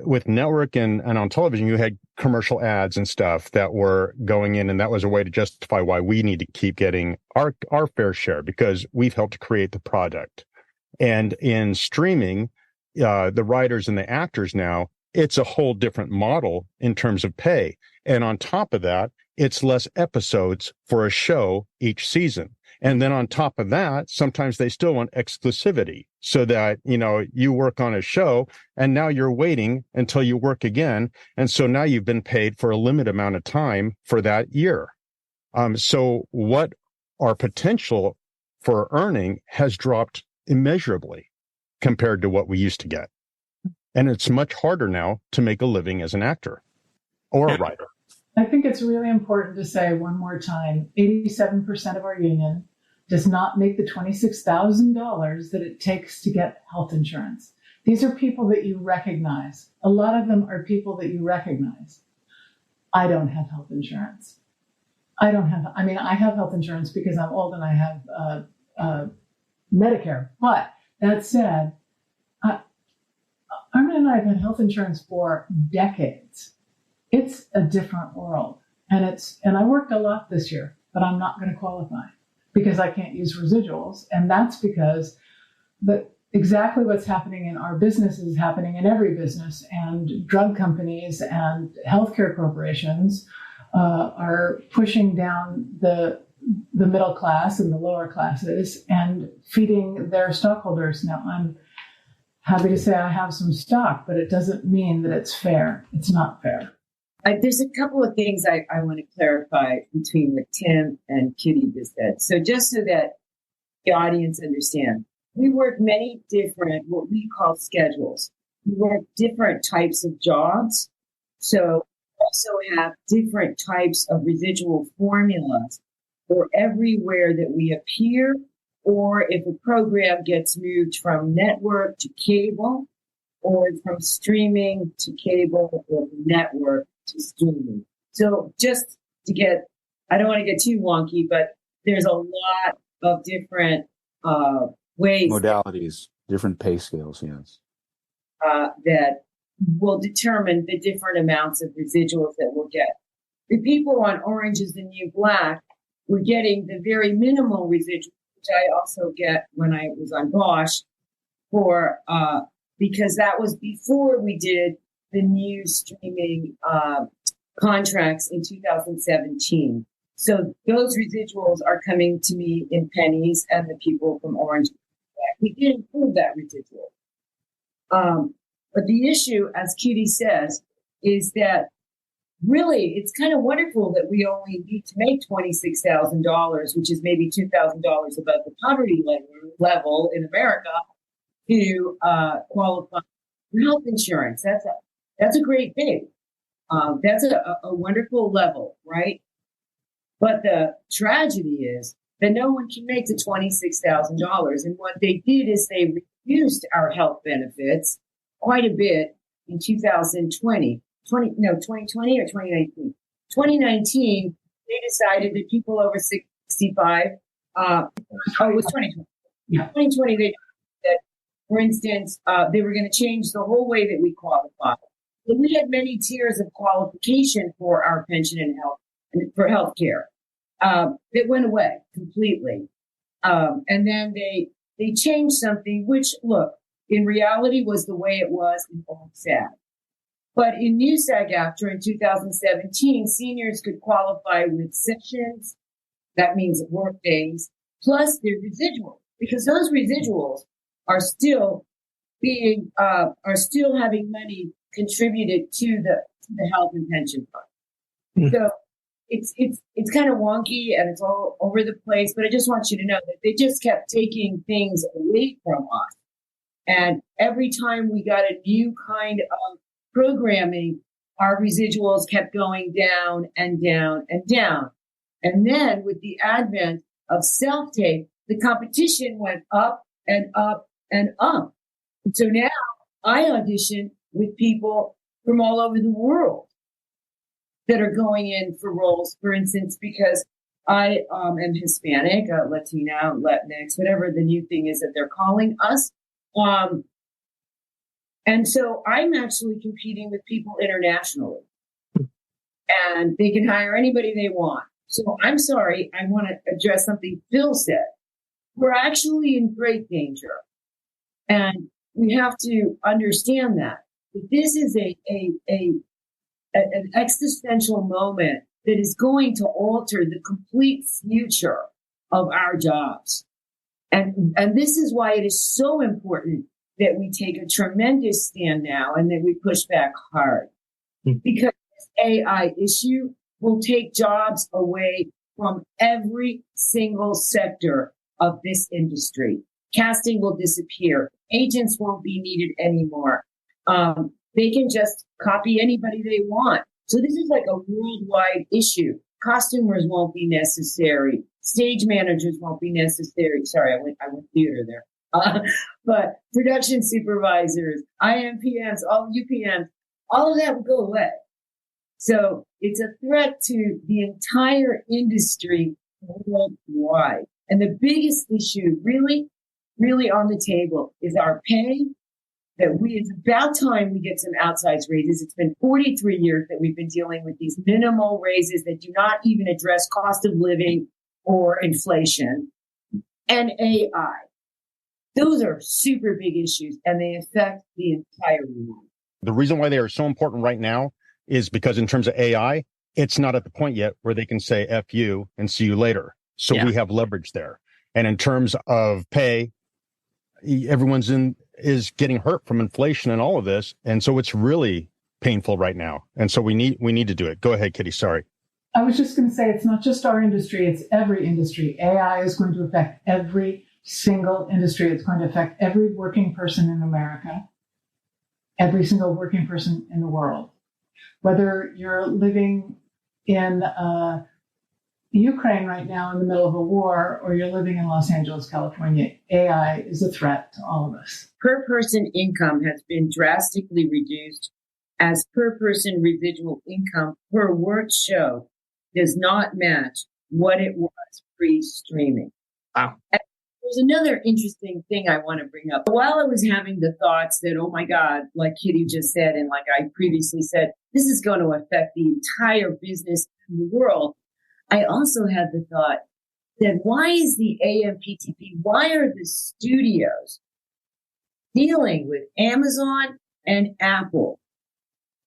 With network and on television, you had commercial ads and stuff that were going in, and that was a way to justify why we need to keep getting our fair share, because we've helped create the product. And in streaming, the writers and the actors now, it's a whole different model in terms of pay. And on top of that, it's less episodes for a show each season. And then on top of that, sometimes they still want exclusivity, so that, you know, you work on a show and now you're waiting until you work again. And so now you've been paid for a limited amount of time for that year. So what our potential for earning has dropped immeasurably compared to what we used to get. And it's much harder now to make a living as an actor or a writer.
I think it's really important to say one more time, 87% of our union does not make the $26,000 that it takes to get health insurance. These are people that you recognize. A lot of them are people that you recognize. I don't have health insurance. I have health insurance because I'm old and I have Medicare. But that said, Armin and I have had health insurance for decades. It's a different world. And I worked a lot this year, but I'm not going to qualify because I can't use residuals. And that's because exactly what's happening in our business is happening in every business, and drug companies and healthcare corporations are pushing down the middle class and the lower classes and feeding their stockholders. Now, I'm happy to say I have some stock, but it doesn't mean that it's fair. It's not fair.
There's a couple of things I want to clarify between what Tim and Kitty just said. So just so that the audience understands, we work many different, what we call schedules. We work different types of jobs. So we also have different types of residual formulas for everywhere that we appear, or if a program gets moved from network to cable, or from streaming to cable, or network to streaming. So just to get, I don't want to get too wonky, but there's a lot of different ways.
Modalities, different pay scales, yes.
That will determine the different amounts of residuals that we'll get. The people on Orange is the New Black were getting the very minimal residuals, which I also get when I was on Bosch, because that was before we did the new streaming contracts in 2017. So those residuals are coming to me in pennies, and the people from Orange, we did include that residual. But the issue, as Kitty says, is that really it's kind of wonderful that we only need to make $26,000, which is maybe $2,000 above the poverty level in America, to qualify for health insurance. That's a great thing. That's a wonderful level, right? But the tragedy is that no one can make the $26,000. And what they did is they reduced our health benefits quite a bit in 2020 or 2019. 2019, they decided that people over 65, it was 2020. Yeah. 2020, they that, for instance, they were going to change the whole way that we qualify. So we had many tiers of qualification for our pension and health, and for health care. That went away completely. And then they changed something, which, look, in reality was the way it was in old SAG. But in new SAG-AFTRA in 2017, seniors could qualify with sessions, that means work days, plus their residuals, because those residuals are still having money contributed to the health and pension fund. Mm-hmm. So it's kind of wonky and it's all over the place, but I just want you to know that they just kept taking things away from us. And every time we got a new kind of programming, our residuals kept going down and down and down. And then with the advent of self-tape, the competition went up and up and up. And so now I audition with people from all over the world that are going in for roles, for instance, because I am Hispanic, Latina, Latinx, whatever the new thing is that they're calling us. And so I'm actually competing with people internationally, and they can hire anybody they want. So I'm sorry, I want to address something Phil said. We're actually in great danger, and we have to understand that this is an existential moment that is going to alter the complete future of our jobs. And this is why it is so important that we take a tremendous stand now and that we push back hard. Because this AI issue will take jobs away from every single sector of this industry. Casting will disappear. Agents won't be needed anymore. They can just copy anybody they want So this is like a worldwide issue. Costumers won't be necessary. Stage managers won't be necessary. Sorry, I went theater there. But production supervisors, IMPMs, all UPMs, all of that will go away. So it's a threat to the entire industry worldwide. And the biggest issue really, really on the table is our pay. It's about time we get some outsized raises. It's been 43 years that we've been dealing with these minimal raises that do not even address cost of living or inflation and AI. Those are super big issues and they affect the entire world.
The reason why they are so important right now is because in terms of AI, it's not at the point yet where they can say F you and see you later. So we have leverage there. And in terms of pay, everyone's is getting hurt from inflation and all of this. And so it's really painful right now. And so we need to do it. Go ahead, Kitty. Sorry.
I was just going to say, it's not just our industry, it's every industry. AI is going to affect every single industry. It's going to affect every working person in America, every single working person in the world. Whether you're living in Ukraine right now in the middle of a war, or you're living in Los Angeles, California, AI is a threat to all of us.
Per person income has been drastically reduced as per person residual income per work show does not match what it was pre-streaming.
Wow.
And there's another interesting thing I want to bring up. While I was having the thoughts that, oh my God, like Kitty just said, and like I previously said, this is going to affect the entire business in the world, I also had the thought that why is the AMPTP, why are the studios dealing with Amazon and Apple?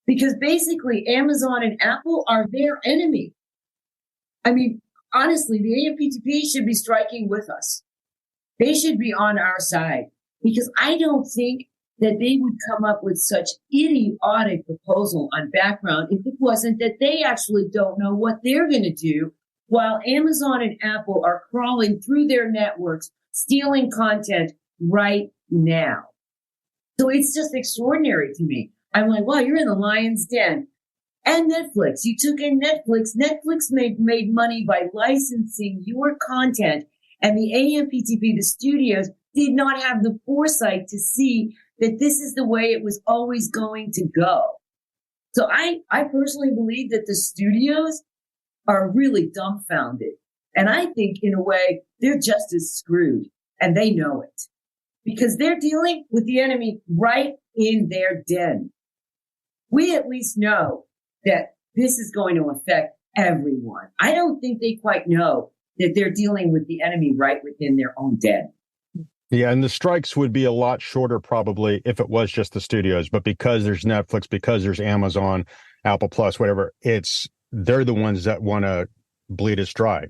Because basically Amazon and Apple are their enemy. I mean, honestly, the AMPTP should be striking with us. They should be on our side because I don't think that they would come up with such idiotic proposal on background if it wasn't that they actually don't know what they're going to do while Amazon and Apple are crawling through their networks, stealing content right now. So it's just extraordinary to me. I'm like, wow, you're in the lion's den. And Netflix, you took in Netflix. Netflix made money by licensing your content. And the AMPTP, the studios, did not have the foresight to see that this is the way it was always going to go. So I personally believe that the studios are really dumbfounded. And I think, in a way, they're just as screwed. And they know it. Because they're dealing with the enemy right in their den. We at least know that this is going to affect everyone. I don't think they quite know that they're dealing with the enemy right within their own den.
Yeah, and the strikes would be a lot shorter probably if it was just the studios. But because there's Netflix, because there's Amazon, Apple Plus, whatever, they're the ones that want to bleed us dry.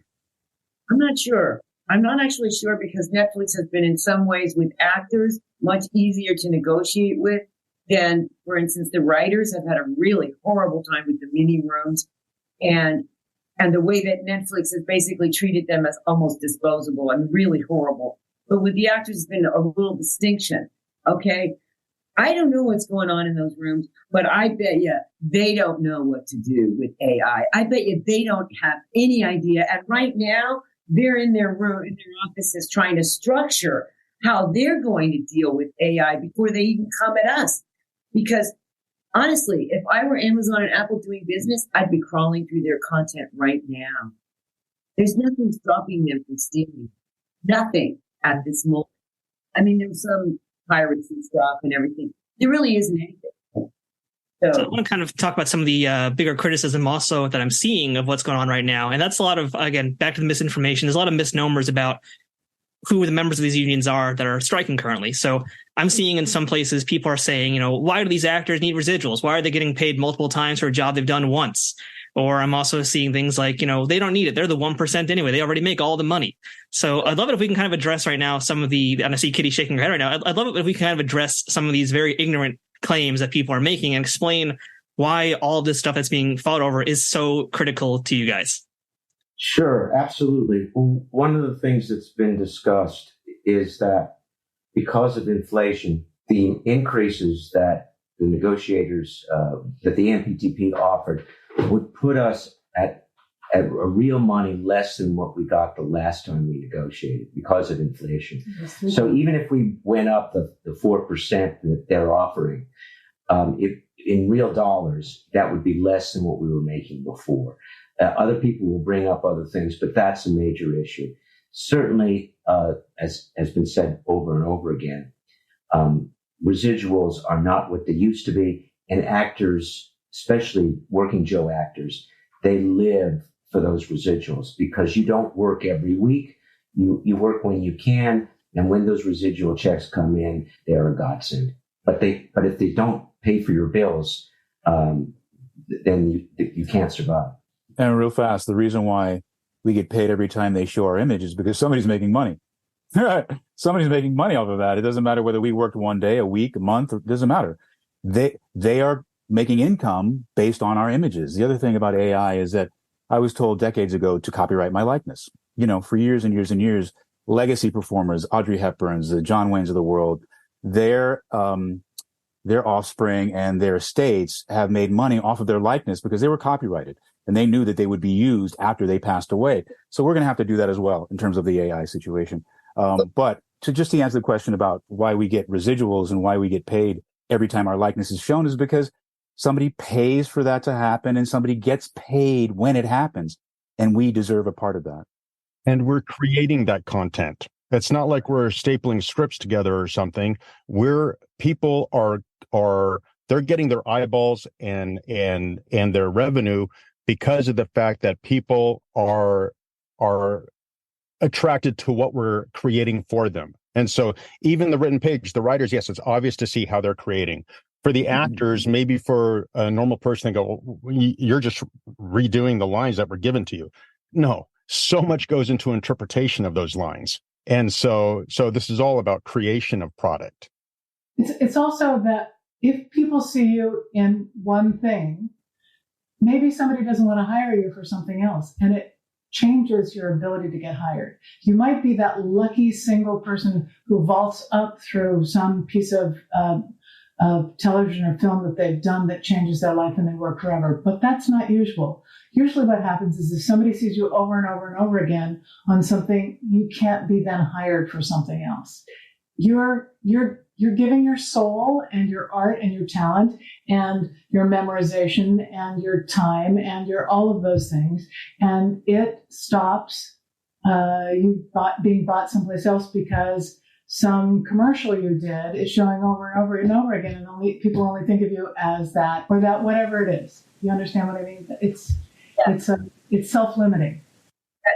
I'm not sure. I'm not actually sure because Netflix has been in some ways with actors much easier to negotiate with than, for instance, the writers have had a really horrible time with the mini rooms and the way that Netflix has basically treated them as almost disposable and really horrible. But with the actors, there's been a little distinction. Okay. I don't know what's going on in those rooms, but I bet you they don't know what to do with AI. I bet you they don't have any idea. And right now, they're in their room, in their offices, trying to structure how they're going to deal with AI before they even come at us. Because honestly, if I were Amazon and Apple doing business, I'd be crawling through their content right now. There's nothing stopping them from stealing. Nothing at this moment. I mean, there's some piracy stuff and everything. There really isn't anything.
So I want to kind of talk about some of the bigger criticism also that I'm seeing of what's going on right now. And that's a lot of, again, back to the misinformation. There's a lot of misnomers about who the members of these unions are that are striking currently. So I'm seeing in some places people are saying, why do these actors need residuals? Why are they getting paid multiple times for a job they've done once? Or I'm also seeing things like, they don't need it. They're the 1% anyway. They already make all the money. So I'd love it if we can kind of address right now some of the, and I see Kitty shaking her head right now. I'd love it if we can kind of address some of these very ignorant claims that people are making and explain why all of this stuff that's being fought over is so critical to you guys.
Sure, absolutely. One of the things that's been discussed is that because of inflation, the increases that the negotiators, that the AMPTP offered would put us at a real money less than what we got the last time we negotiated because of inflation. So even if we went up the 4% that they're offering, if in real dollars, that would be less than what we were making before. Other people will bring up other things, but that's a major issue. Certainly, as has been said over and over again, residuals are not what they used to be, and actors, especially working Joe actors, they live for those residuals because you don't work every week. You work when you can, and when those residual checks come in, they're a godsend. But if they don't pay for your bills, then you can't survive.
And real fast, the reason why we get paid every time they show our image is because somebody's making money. Somebody's making money off of that. It doesn't matter whether we worked one day, a week, a month, it doesn't matter. They are making income based on our images. The other thing about AI is that I was told decades ago to copyright my likeness. For years and years and years, legacy performers, Audrey Hepburns, the John Waynes of the world, their offspring and their estates have made money off of their likeness because they were copyrighted and they knew that they would be used after they passed away. So we're going to have to do that as well in terms of the AI situation. But to answer the question about why we get residuals and why we get paid every time our likeness is shown is because somebody pays for that to happen and somebody gets paid when it happens. And we deserve a part of that.
And we're creating that content. It's not like we're stapling scripts together or something. People are they're getting their eyeballs and their revenue because of the fact that people are attracted to what we're creating for them. And so even the written page, the writers, yes, it's obvious to see how they're creating. For the actors, maybe for a normal person, they go, you're just redoing the lines that were given to you. No, so much goes into interpretation of those lines. And so this is all about creation of product.
It's also that if people see you in one thing, maybe somebody doesn't want to hire you for something else, and it changes your ability to get hired. You might be that lucky single person who vaults up through some piece of television or film that they've done that changes their life and they work forever. But that's not usual. Usually what happens is if somebody sees you over and over and over again on something, you can't be then hired for something else. You're giving your soul and your art and your talent and your memorization and your time and your all of those things, and it stops being bought someplace else because some commercial you did is showing over and over and over again, and people only think of you as that or that, whatever it is. You understand what I mean? It's self-limiting.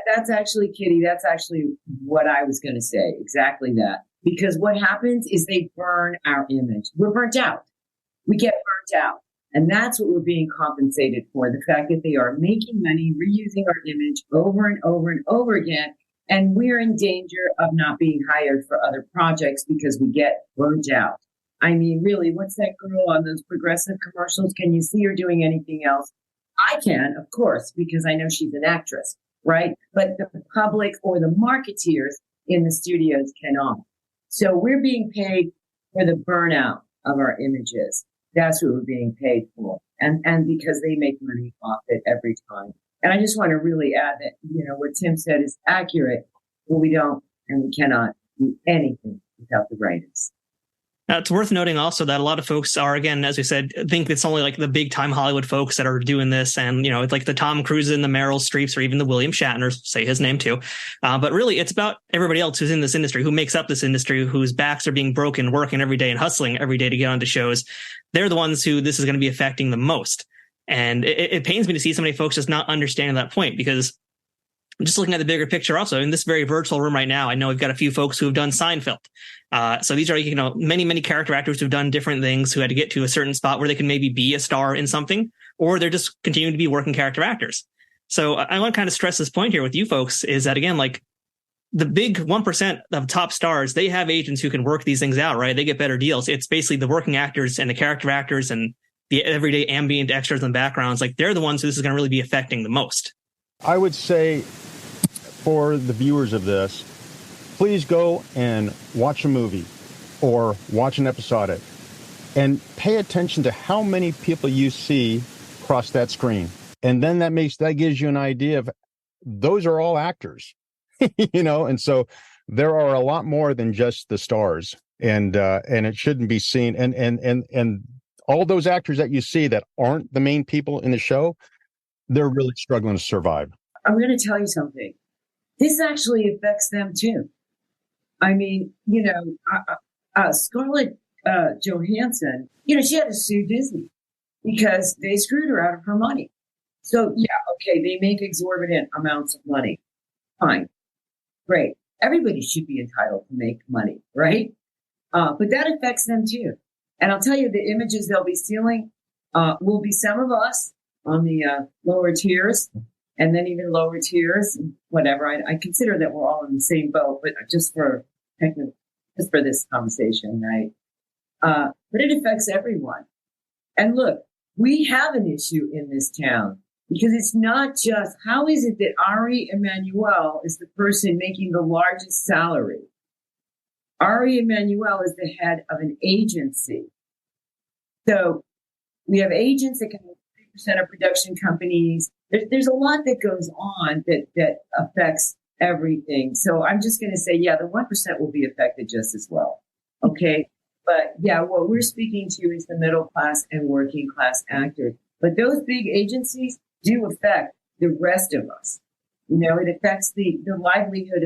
That's actually, Kitty, that's actually what I was going to say. Exactly that. Because what happens is they burn our image. We're burnt out. We get burnt out. And that's what we're being compensated for. The fact that they are making money, reusing our image over and over and over again. And we're in danger of not being hired for other projects because we get burnt out. I mean, really, what's that girl on those progressive commercials? Can you see her doing anything else? I can, of course, because I know she's an actress, right? But the public or the marketeers in the studios cannot. So we're being paid for the burnout of our images. That's what we're being paid for. And because they make money off it every time. And I just want to really add that, what Tim said is accurate, but we don't and we cannot do anything without the writers.
Now, it's worth noting also that a lot of folks are, again, as we said, think it's only like the big time Hollywood folks that are doing this. And, it's like the Tom Cruise and the Meryl Streeps or even the William Shatners, say his name too. But really, it's about everybody else who's in this industry, who makes up this industry, whose backs are being broken, working every day and hustling every day to get onto shows. They're the ones who this is going to be affecting the most. And it pains me to see so many folks just not understanding that point, because I'm just looking at the bigger picture also in this very virtual room right now. I know we've got a few folks who have done Seinfeld. So these are, many, many character actors who've done different things, who had to get to a certain spot where they can maybe be a star in something, or they're just continuing to be working character actors. So I want to kind of stress this point here with you folks is that, again, like the big 1% of top stars, they have agents who can work these things out, right? They get better deals. It's basically the working actors and the character actors and the everyday ambient extras and backgrounds. Like they're the ones who this is going to really be affecting the most.
I would say, for the viewers of this, please go and watch a movie or watch an episodic and pay attention to how many people you see across that screen. And then that gives you an idea of those are all actors, and so there are a lot more than just the stars, and it shouldn't be seen. And all those actors that you see that aren't the main people in the show, they're really struggling to survive.
I'm going to tell you something. This actually affects them too. I mean, Scarlett Johansson, she had to sue Disney because they screwed her out of her money. So yeah, okay, they make exorbitant amounts of money. Fine. Great. Everybody should be entitled to make money, right? But that affects them too. And I'll tell you, the images they'll be stealing will be some of us on the lower tiers, and then even lower tiers, whatever. I consider that we're all in the same boat, but just for this conversation, right? But it affects everyone. And look, we have an issue in this town. Because it's not just, how is it that Ari Emanuel is the person making the largest salary? Ari Emanuel is the head of an agency. So we have agents that can be 3% of production companies. There's a lot that goes on that affects everything. So I'm just going to say, yeah, the 1% will be affected just as well. Okay. But yeah, what we're speaking to is the middle class and working class actors. But those big agencies do affect the rest of us. It affects the livelihood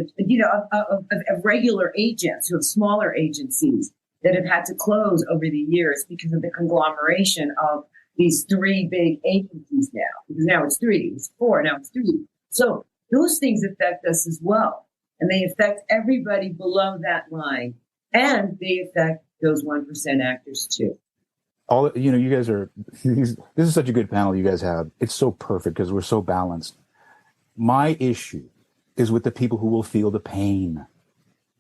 of regular agents who have smaller agencies that have had to close over the years because of the conglomeration of these three big agencies now. Because now it's three, it's four, now it's three. So those things affect us as well. And they affect everybody below that line. And they affect those 1% actors too.
You guys this is such a good panel you guys have. It's so perfect because we're so balanced. My issue is with the people who will feel the pain.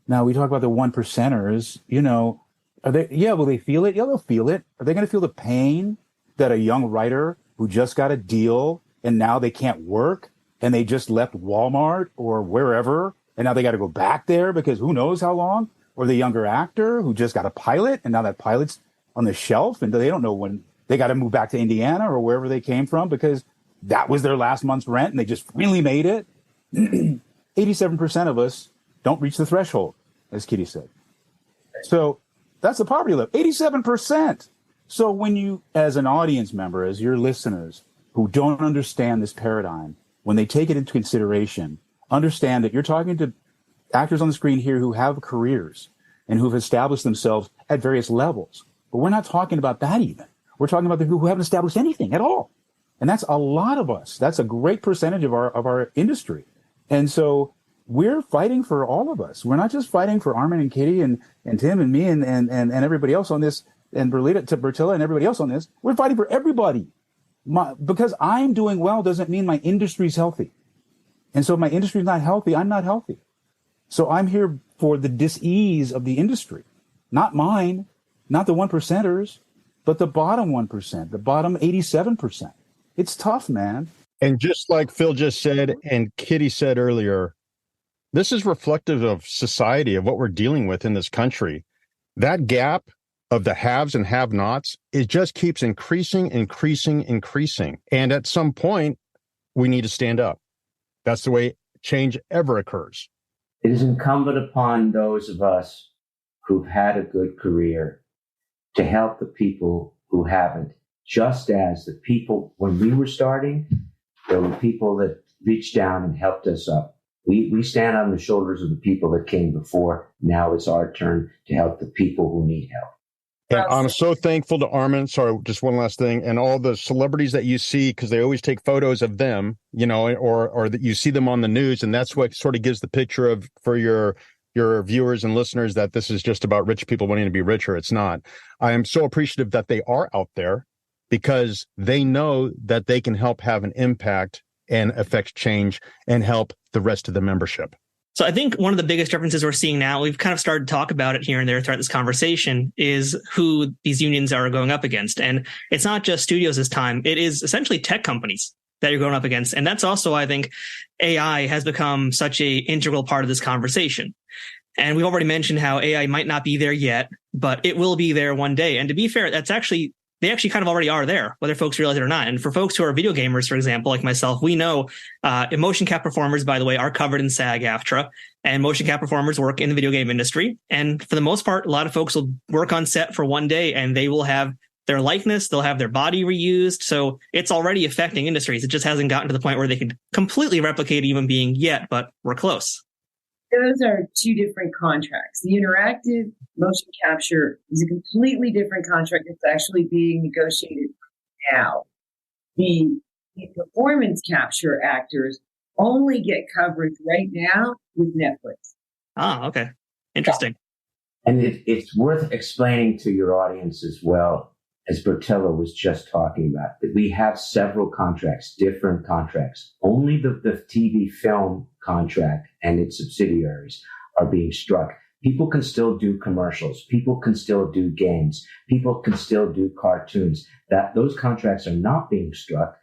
Now we talk about the 1%ers, will they feel it? Yeah, they'll feel it. Are they going to feel the pain that a young writer who just got a deal and now they can't work and they just left Walmart or wherever and now they got to go back there because who knows how long? Or the younger actor who just got a pilot and now that pilot's on the shelf and they don't know when they got to move back to Indiana or wherever they came from because that was their last month's rent and they just really made it. 87% of us don't reach the threshold, as Kitty said. So that's the poverty level, 87%. So when you, as an audience member, as your listeners who don't understand this paradigm, when they take it into consideration, understand that you're talking to actors on the screen here who have careers and who've established themselves at various levels. But we're not talking about that even. We're talking about the people who haven't established anything at all. And that's a lot of us. That's a great percentage of our industry. And so we're fighting for all of us. We're not just fighting for Armin and Kitty and Tim and me and everybody else on this, and Bertilla and everybody else on this. We're fighting for everybody. Because I'm doing well doesn't mean my industry's healthy. And so if my industry's not healthy, I'm not healthy. So I'm here for the dis-ease of the industry, not mine. Not the 1%ers, but the bottom 1%, the bottom 87%. It's tough, man.
And just like Phil just said and Kitty said earlier, this is reflective of society, of what we're dealing with in this country. That gap of the haves and have-nots, it just keeps increasing. And at some point, we need to stand up. That's the way change ever occurs.
It is incumbent upon those of us who've had a good career to help the people who haven't, just as the people, when we were starting, there were people that reached down and helped us up. We stand on the shoulders of the people that came before. Now it's our turn to help the people who need help.
And I'm so thankful to Armin. Sorry, just one last thing. And all the celebrities that you see, because they always take photos of them, or that you see them on the news. And that's what sort of gives the picture of, for your viewers and listeners, that this is just about rich people wanting to be richer. It's not. I am so appreciative that they are out there because they know that they can help have an impact and affect change and help the rest of the membership.
So I think one of the biggest differences we're seeing now, we've kind of started to talk about it here and there throughout this conversation, is who these unions are going up against. And it's not just studios this time. It is essentially tech companies that you're going up against. And that's also, I think, AI has become such a integral part of this conversation. And we've already mentioned how AI might not be there yet, but it will be there one day. And to be fair, that's actually they actually kind of already are there, whether folks realize it or not. And for folks who are video gamers, for example, like myself, we know motion cap performers, by the way, are covered in SAG-AFTRA, and motion cap performers work in the video game industry. And for the most part, a lot of folks will work on set for one day and they will have their likeness, they'll have their body reused. So it's already affecting industries. It just hasn't gotten to the point where they can completely replicate a human being yet, but we're close.
Those are two different contracts. The interactive motion capture is a completely different contract that's actually being negotiated now. The performance capture actors only get coverage right now with Netflix.
Ah, okay. Interesting.
And it's worth explaining to your audience as well, as Bertella was just talking about, that we have several contracts, different contracts. Only the TV film contract and its subsidiaries are being struck. People can still do commercials. People can still do games. People can still do cartoons. Those contracts are not being struck.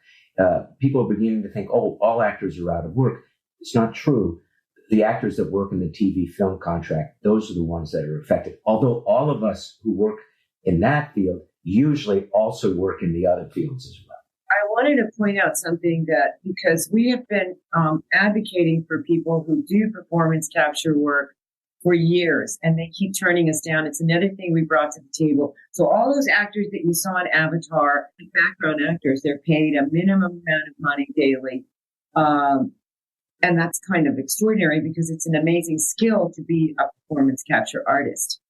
People are beginning to think, oh, all actors are out of work. It's not true. The actors that work in the TV film contract, those are the ones that are affected. Although all of us who work in that field usually also work in the other fields as well.
I wanted to point out something that, because we have been advocating for people who do performance capture work for years, and they keep turning us down. It's another thing we brought to the table. So all those actors that you saw in Avatar, background actors, they're paid a minimum amount of money daily. And that's kind of extraordinary because it's an amazing skill to be a performance capture artist.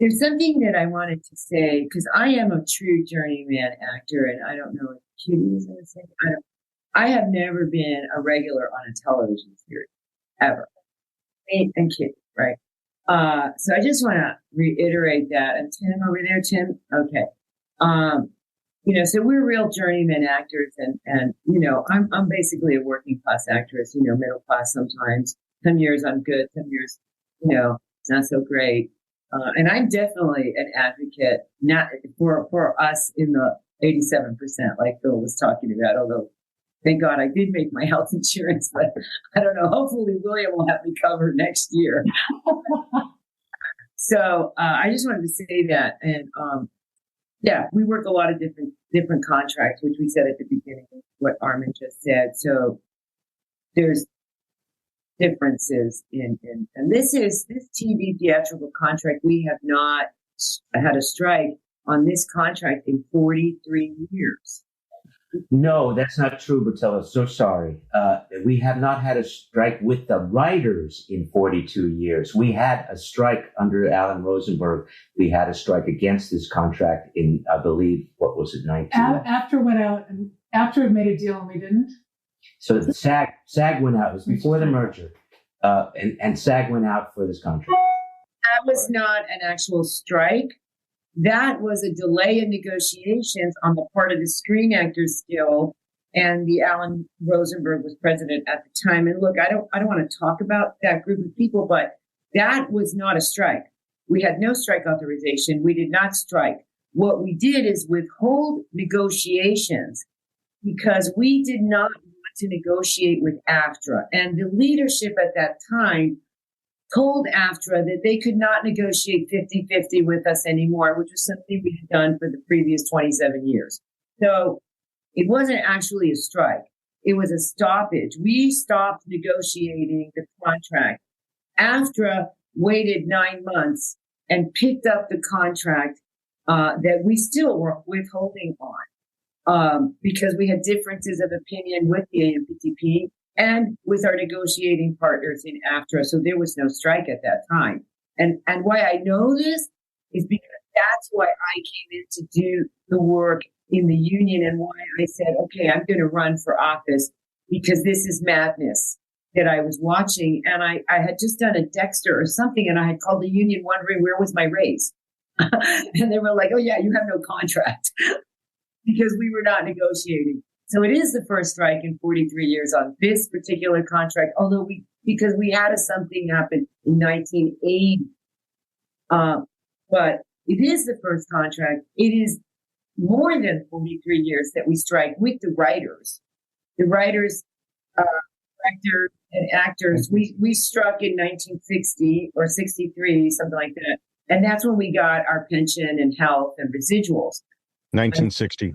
There's something that I wanted to say, because I am a true journeyman actor, and I don't know if Kitty is going to say, I have never been a regular on a television series, ever. Me and Kitty, right? So I just want to reiterate that. And Tim, over there, Tim? Okay. So we're real journeyman actors, and I'm basically a working class actress, middle class sometimes. Some years I'm good, some years, it's not so great. And I'm definitely an advocate, not for us in the 87%, like Phil was talking about, although thank God I did make my health insurance, but I don't know, hopefully William will have me covered next year. So I just wanted to say that. And we work a lot of different contracts, which we said at the beginning, what Armin just said. So there's differences in and this TV theatrical contract. We have not had a strike on this contract in 43 years.
No, that's not true, Bertella. So sorry. We have not had a strike with the writers in 42 years. We had a strike under Alan Rosenberg. We had a strike against this contract in, I believe, what was it, 19?
After it went out, after it made a deal and we didn't.
So the SAG went out. It was before the merger. And SAG went out for this contract.
That was not an actual strike. That was a delay in negotiations on the part of the Screen Actors Guild, and the Alan Rosenberg was president at the time. And look, I don't want to talk about that group of people, but that was not a strike. We had no strike authorization. We did not strike. What we did is withhold negotiations because we did not want to negotiate with AFTRA. And the leadership at that time told AFTRA that they could not negotiate 50-50 with us anymore, which was something we had done for the previous 27 years. So it wasn't actually a strike. It was a stoppage. We stopped negotiating the contract. AFTRA waited 9 months and picked up the contract that we still were withholding on because we had differences of opinion with the AMPTP and with our negotiating partners in AFTRA. So there was no strike at that time. And why I know this is because that's why I came in to do the work in the union and why I said, okay, I'm going to run for office because this is madness that I was watching. And I had just done a Dexter or something, and I had called the union wondering where was my raise. And they were like, oh yeah, you have no contract because we were not negotiating. So it is the first strike in 43 years on this particular contract, although because we had something happen in 1980. But it is the first contract. It is more than 43 years that we strike with the writers. The writers, directors, and actors, we struck in 1960 or 63, something like that. And that's when we got our pension and health and residuals.
1960.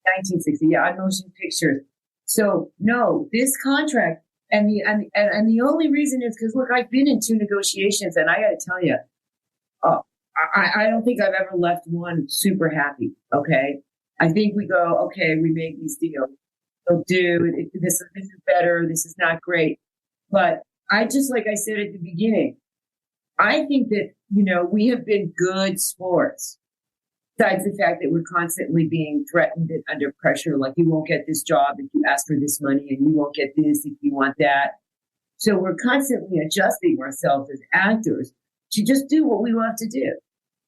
1960, yeah, on motion pictures. So no, this contract, and the only reason is because, look, I've been in 2 negotiations, and I got to tell you, I don't think I've ever left one super happy. Okay, I think we go, okay, we make these deals. So, dude, this is better. This is not great. But I just, like I said at the beginning, I think that, we have been good sports. Besides the fact that we're constantly being threatened and under pressure, like you won't get this job if you ask for this money, and you won't get this if you want that. So we're constantly adjusting ourselves as actors to just do what we love to do.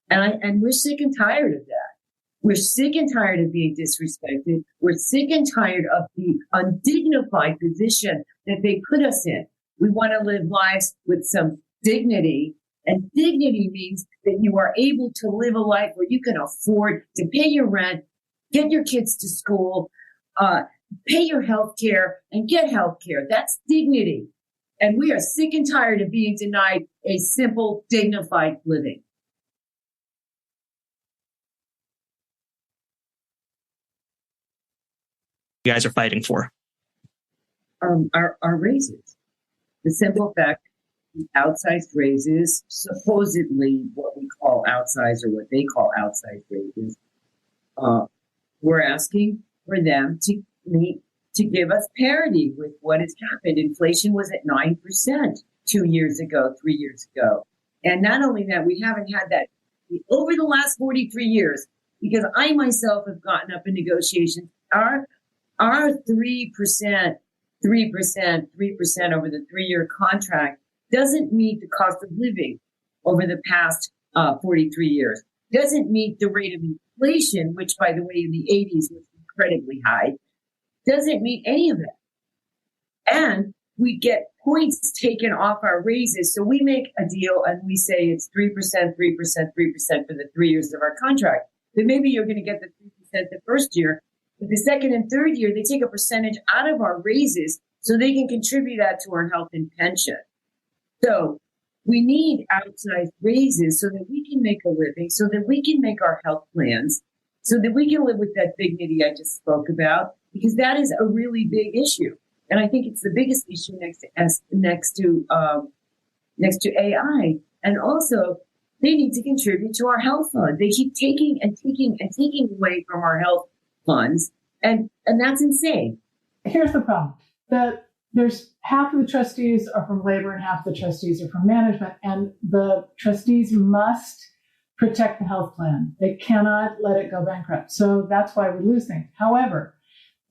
And we're sick and tired of that. We're sick and tired of being disrespected. We're sick and tired of the undignified position that they put us in. We want to live lives with some dignity. And dignity means that you are able to live a life where you can afford to pay your rent, get your kids to school, pay your health care, and get health care. That's dignity. And we are sick and tired of being denied a simple, dignified living.
You guys are fighting for?
Our raises. The simple fact, outsized raises, supposedly what we call outsized or what they call outsized raises. We're asking for them to give us parity with what has happened. Inflation was at 9% 2 years ago, 3 years ago. And not only that, we haven't had that over the last 43 years, because I myself have gotten up in negotiations. Our 3% over the 3-year contract doesn't meet the cost of living over the past 43 years, doesn't meet the rate of inflation, which, by the way, in the 80s was incredibly high, doesn't meet any of that. And we get points taken off our raises. So we make a deal and we say it's 3%, 3%, 3% for the 3 years of our contract. Then maybe you're going to get the 3% the first year, but the second and third year, they take a percentage out of our raises so they can contribute that to our health and pension. So we need outsized raises so that we can make a living, so that we can make our health plans, so that we can live with that dignity I just spoke about, because that is a really big issue. And I think it's the biggest issue next to AI. And also, they need to contribute to our health fund. They keep taking away from our health funds, and that's insane.
Here's the problem. There's half of the trustees are from labor and half of the trustees are from management, and the trustees must protect the health plan. They cannot let it go bankrupt. So that's why we lose things. However,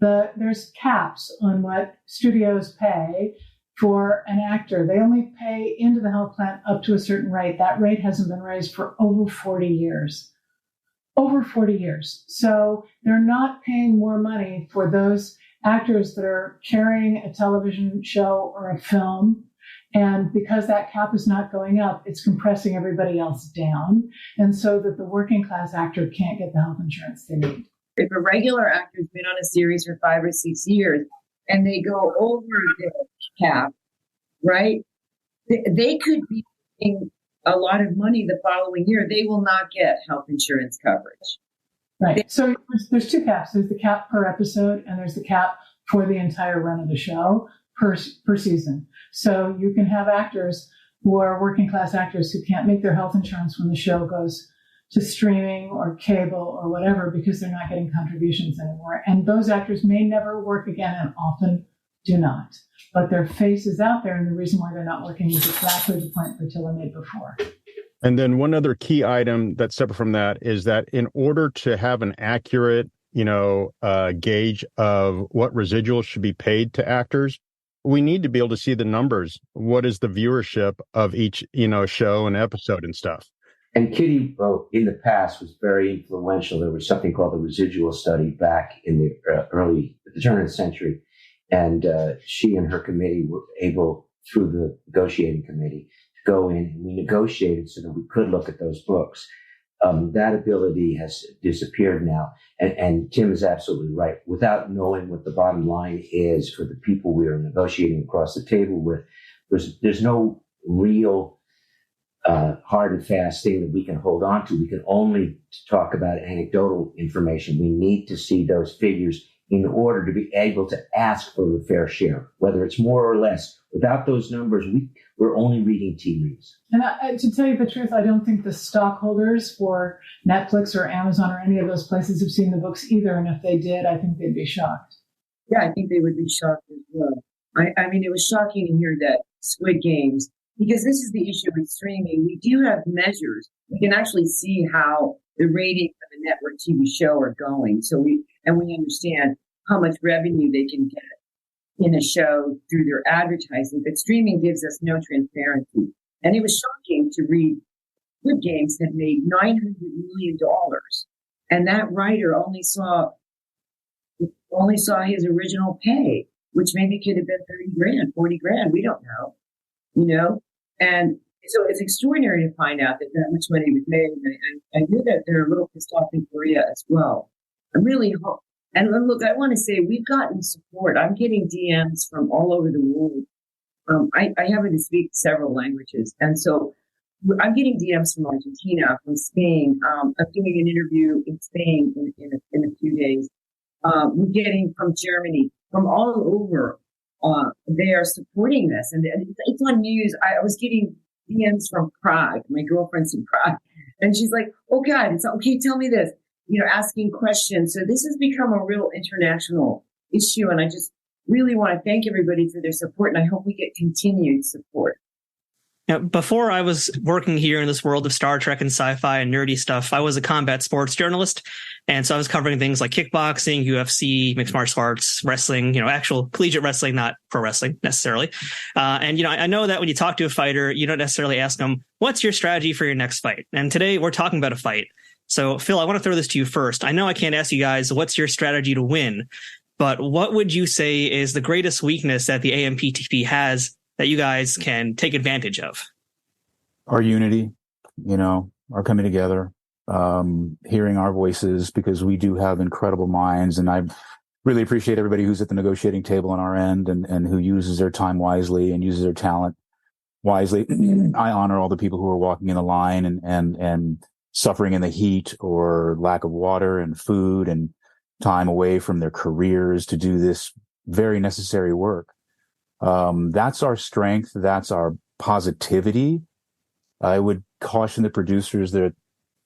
there's caps on what studios pay for an actor. They only pay into the health plan up to a certain rate. That rate hasn't been raised for over 40 years. Over 40 years. So they're not paying more money for those actors that are carrying a television show or a film. And because that cap is not going up, it's compressing everybody else down. And so that the working class actor can't get the health insurance they need.
If a regular actor's been on a series for 5 or 6 years and they go over the cap, right? They could be paying a lot of money the following year. They will not get health insurance coverage.
Right. So there's 2 caps. There's the cap per episode and there's the cap for the entire run of the show per season. So you can have actors who are working class actors who can't make their health insurance when the show goes to streaming or cable or whatever because they're not getting contributions anymore. And those actors may never work again and often do not. But their face is out there, and the reason why they're not working is exactly the point Bertilla made before.
And then one other key item that's separate from that is that in order to have an accurate, gauge of what residuals should be paid to actors, we need to be able to see the numbers. What is the viewership of each, show and episode and stuff?
And Kitty, in the past, was very influential. There was something called the residual study back in the the turn of the century. And she and her committee were able, through the negotiating committee, to go in and we negotiated so that we could look at those books. That ability has disappeared now. And Tim is absolutely right. Without knowing what the bottom line is for the people we are negotiating across the table with, there's no real hard and fast thing that we can hold on to. We can only talk about anecdotal information. We need to see those figures in order to be able to ask for a fair share, whether it's more or less. Without those numbers, we're only reading tea leaves.
And to tell you the truth, I don't think the stockholders for Netflix or Amazon or any of those places have seen the books either. And if they did, I think they'd be shocked.
Yeah, I think they would be shocked as well. I mean, it was shocking to hear that Squid Games, because this is the issue with streaming. We do have measures. We can actually see how the ratings of a network TV show are going. So we understand how much revenue they can get in a show through their advertising. But streaming gives us no transparency. And it was shocking to read Squid Games had made $900 million. And that writer only saw his original pay, which maybe could have been 30 grand, 40 grand. We don't know, And so it's extraordinary to find out that much money was made. And I knew that they're a little pissed off in Korea as well. I'm really hoping. And look, I want to say we've gotten support. I'm getting DMs from all over the world. I happen to speak several languages. And so I'm getting DMs from Argentina, from Spain. I'm doing an interview in Spain in a few days. We're getting from Germany, from all over. They are supporting this. And it's on news. I was getting DMs from Prague. My girlfriend's in Prague. And she's like, oh, God, it's okay. Tell me this. Asking questions. So this has become a real international issue. And I just really want to thank everybody for their support. And I hope we get continued support.
Now, before I was working here in this world of Star Trek and sci-fi and nerdy stuff, I was a combat sports journalist. And so I was covering things like kickboxing, UFC, mixed martial arts, wrestling, actual collegiate wrestling, not pro wrestling necessarily. And I know that when you talk to a fighter, you don't necessarily ask them, what's your strategy for your next fight? And today we're talking about a fight. So, Phil, I want to throw this to you first. I know I can't ask you guys what's your strategy to win, but what would you say is the greatest weakness that the AMPTP has that you guys can take advantage of?
Our unity, our coming together, hearing our voices, because we do have incredible minds. And I really appreciate everybody who's at the negotiating table on our end and who uses their time wisely and uses their talent wisely. I honor all the people who are walking in the line and suffering in the heat or lack of water and food and time away from their careers to do this very necessary work. That's our strength. That's our positivity. I would caution the producers that,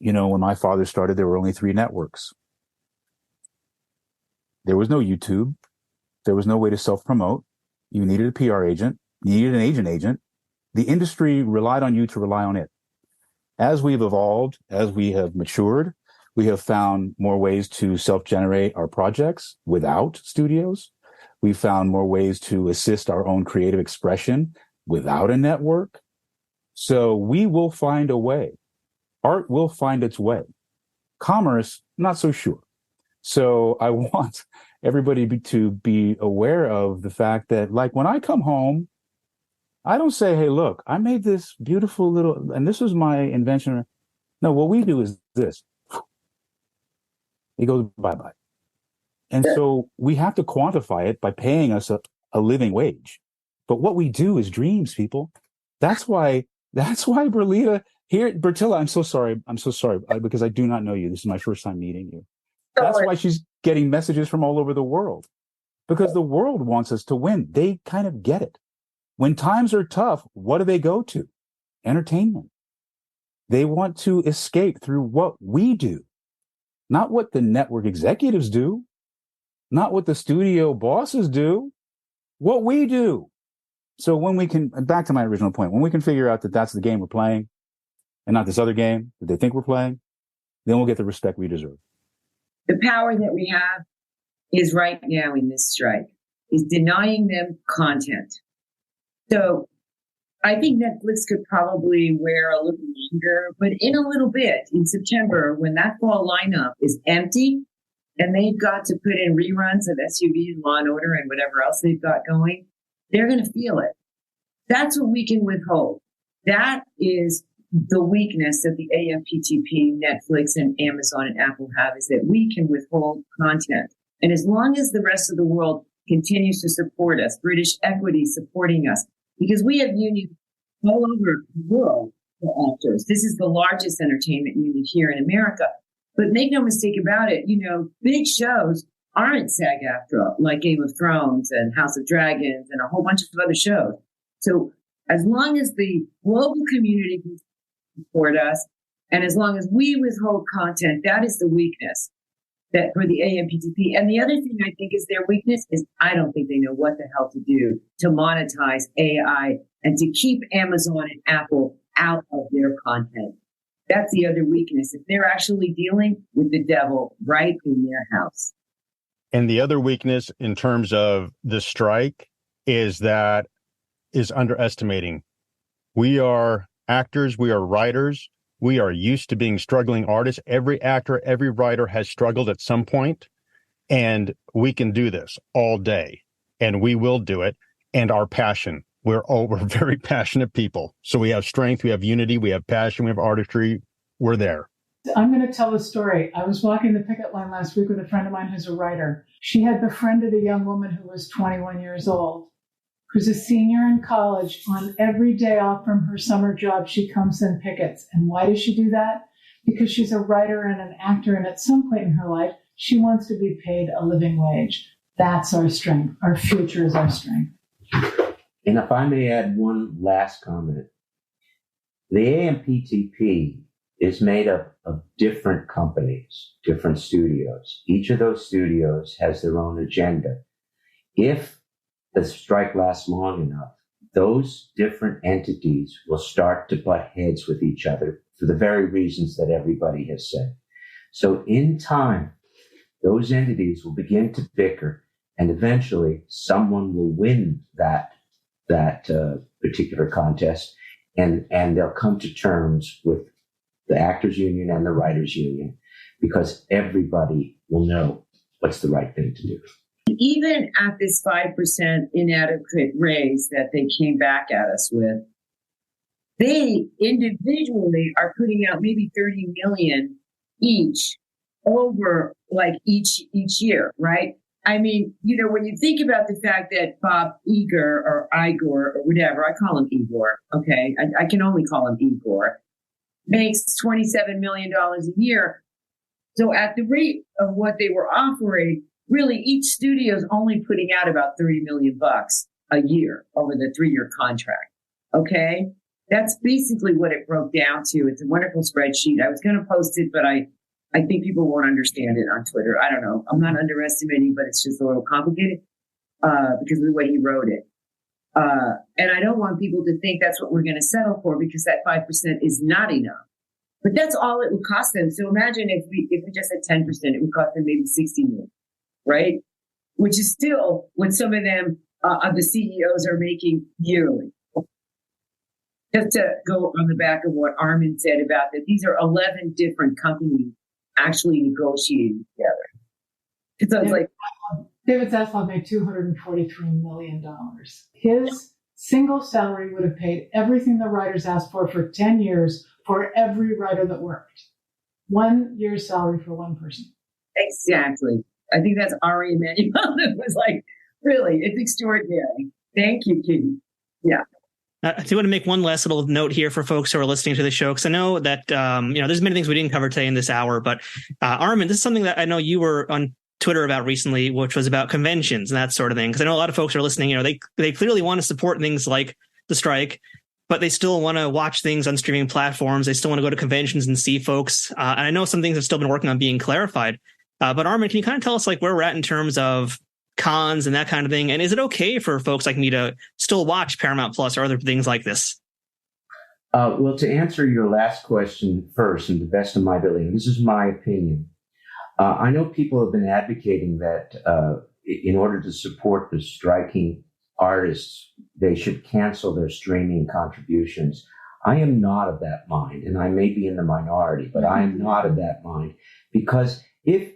when my father started, there were only 3 networks. There was no YouTube. There was no way to self-promote. You needed a PR agent. You needed an agent. The industry relied on you to rely on it. As we've evolved, as we have matured, we have found more ways to self-generate our projects without studios. We've found more ways to assist our own creative expression without a network. So we will find a way. Art will find its way. Commerce, not so sure. So I want everybody to be aware of the fact that, like, when I come home, I don't say, hey, look, I made this beautiful little, and this was my invention. No, what we do is this. It goes bye-bye. And so we have to quantify it by paying us a living wage. But what we do is dreams, people. That's why Bertilla, I'm so sorry, because I do not know you. This is my first time meeting you. That's why she's getting messages from all over the world, because the world wants us to win. They kind of get it. When times are tough, what do they go to? Entertainment. They want to escape through what we do, not what the network executives do, not what the studio bosses do, what we do. So when we can, back to my original point, when we can figure out that that's the game we're playing and not this other game that they think we're playing, then we'll get the respect we deserve.
The power that we have is right now in this strike, is denying them content. So I think Netflix could probably wear a little longer, but in a little bit, in September, when that fall lineup is empty and they've got to put in reruns of SUV and Law and Order and whatever else they've got going, they're going to feel it. That's what we can withhold. That is the weakness that the AMPTP, Netflix, and Amazon and Apple have, is that we can withhold content. And as long as the rest of the world continues to support us, British Equity supporting us, because we have unions all over the world for actors. This is the largest entertainment union here in America. But make no mistake about it, big shows aren't SAG-AFTRA, like Game of Thrones and House of Dragons and a whole bunch of other shows. So as long as the global community can support us, and as long as we withhold content, that is the weakness that for the AMPTP. And the other thing I think is their weakness is I don't think they know what the hell to do to monetize AI and to keep Amazon and Apple out of their content. That's the other weakness. If they're actually dealing with the devil right in their house.
And the other weakness in terms of the strike is underestimating. We are actors, we are writers, we are used to being struggling artists. Every actor, every writer has struggled at some point, and we can do this all day, and we will do it. And our passion, we're very passionate people. So we have strength, we have unity, we have passion, we have artistry. We're there.
I'm going to tell a story. I was walking the picket line last week with a friend of mine who's a writer. She had befriended a young woman who was 21 years old, who's a senior in college. On every day off from her summer job, she comes and pickets. And why does she do that? Because she's a writer and an actor, and at some point in her life, she wants to be paid a living wage. That's our strength. Our future is our strength.
And if I may add one last comment, the AMPTP is made up of different companies, different studios. Each of those studios has their own agenda. If the strike lasts long enough, those different entities will start to butt heads with each other for the very reasons that everybody has said. So in time, those entities will begin to bicker, and eventually someone will win that particular contest, and they'll come to terms with the actors union and the writers union, because everybody will know what's the right thing to do.
Even at this 5% inadequate raise that they came back at us with, they individually are putting out maybe 30 million each over like each year, right? I mean, when you think about the fact that Bob Igor or whatever, I call him Igor, okay? I can only call him Igor, makes $27 million a year. So at the rate of what they were offering, really each studio is only putting out about $30 million a year over the 3-year contract. Okay. That's basically what it broke down to. It's a wonderful spreadsheet. I was going to post it, but I think people won't understand it on Twitter. I don't know. I'm not underestimating, but it's just a little complicated, because of the way he wrote it. And I don't want people to think that's what we're going to settle for, because that 5% is not enough. But that's all it would cost them. So imagine if we just had 10%, it would cost them maybe $60 million, right? Which is still what some of them, of the CEOs are making yearly. Just to go on the back of what Armin said about that, these are 11 different companies actually negotiating together. So it's like
David Zaslav made $243 million. His single salary would have paid everything the writers asked for 10 years for every writer that worked. 1 year's salary for one person.
Exactly. I think that's Ari Emanuel that was like, really, it's extraordinary. Thank you, Kitty. Yeah.
I do want to make one last little note here for folks who are listening to the show, because I know that, there's many things we didn't cover today in this hour, but Armin, this is something that I know you were on Twitter about recently, which was about conventions and that sort of thing. Because I know a lot of folks are listening, they clearly want to support things like the strike, but they still want to watch things on streaming platforms. They still want to go to conventions and see folks. And I know some things have still been working on being clarified. But Armin, can you kind of tell us like where we're at in terms of cons and that kind of thing? And is it okay for folks like me to still watch Paramount Plus or other things like this?
Well, to answer your last question first, and to the best of my ability, this is my opinion. I know people have been advocating that in order to support the striking artists, they should cancel their streaming contributions. I am not of that mind, and I may be in the minority, but I am not of that mind, because if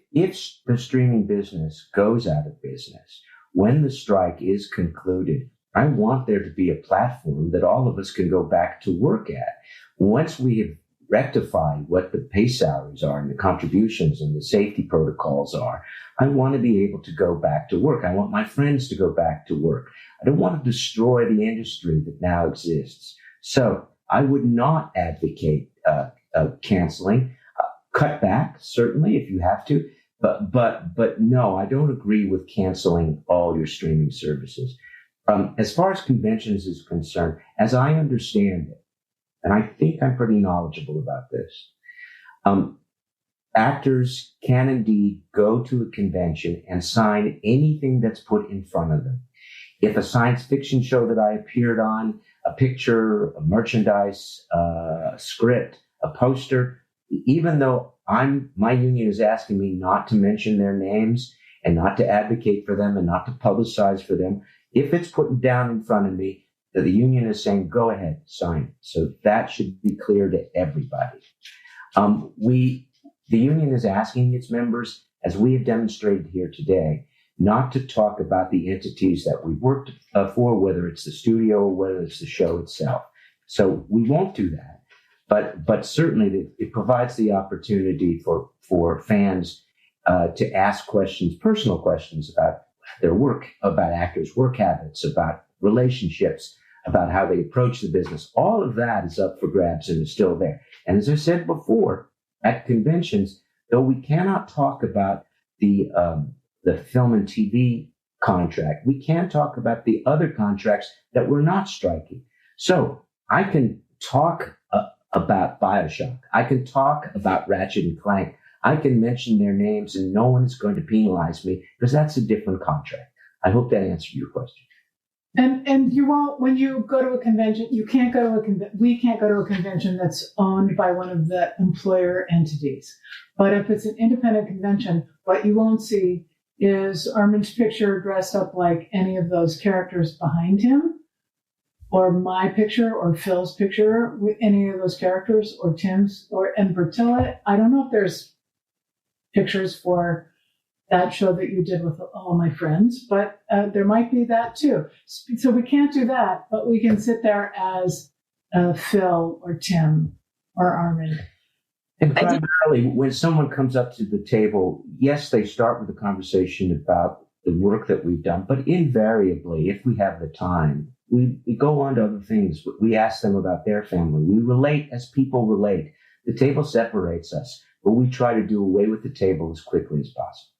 the streaming business goes out of business, when the strike is concluded, I want there to be a platform that all of us can go back to work at. Once we have rectified what the pay salaries are and the contributions and the safety protocols are, I want to be able to go back to work. I want my friends to go back to work. I don't want to destroy the industry that now exists. So I would not advocate canceling. Cut back, certainly, if you have to. But no, I don't agree with canceling all your streaming services. As far as conventions is concerned, as I understand it, and I think I'm pretty knowledgeable about this, actors can indeed go to a convention and sign anything that's put in front of them. If a science fiction show that I appeared on, a picture, a merchandise, a script, a poster, even though my union is asking me not to mention their names and not to advocate for them and not to publicize for them, if it's put down in front of me, the union is saying, go ahead, sign it. So that should be clear to everybody. The union is asking its members, as we have demonstrated here today, not to talk about the entities that we worked for, whether it's the studio or whether it's the show itself. So we won't do that. But certainly it provides the opportunity for fans to ask questions, personal questions about their work, about actors' work habits, about relationships, about how they approach the business. All of that is up for grabs and is still there. And as I said before, at conventions, though we cannot talk about the film and TV contract, we can talk about the other contracts that we're not striking. So I can talk about BioShock. I can talk about Ratchet and Clank. I can mention their names and no one is going to penalize me because that's a different contract. I hope that answered your question.
And you won't, when you go to a convention, we can't go to a convention that's owned by one of the employer entities. But if it's an independent convention, what you won't see is Armin's picture dressed up like any of those characters behind him, or my picture, or Phil's picture with any of those characters, or Tim's, and Bertilla. I don't know if there's pictures for that show that you did with all my friends, but there might be that too. So we can't do that, but we can sit there as Phil or Tim or Armin.
And primarily, when someone comes up to the table, yes, they start with a conversation about the work that we've done, but invariably, if we have the time, we go on to other things. We ask them about their family. We relate as people relate. The table separates us, but we try to do away with the table as quickly as possible.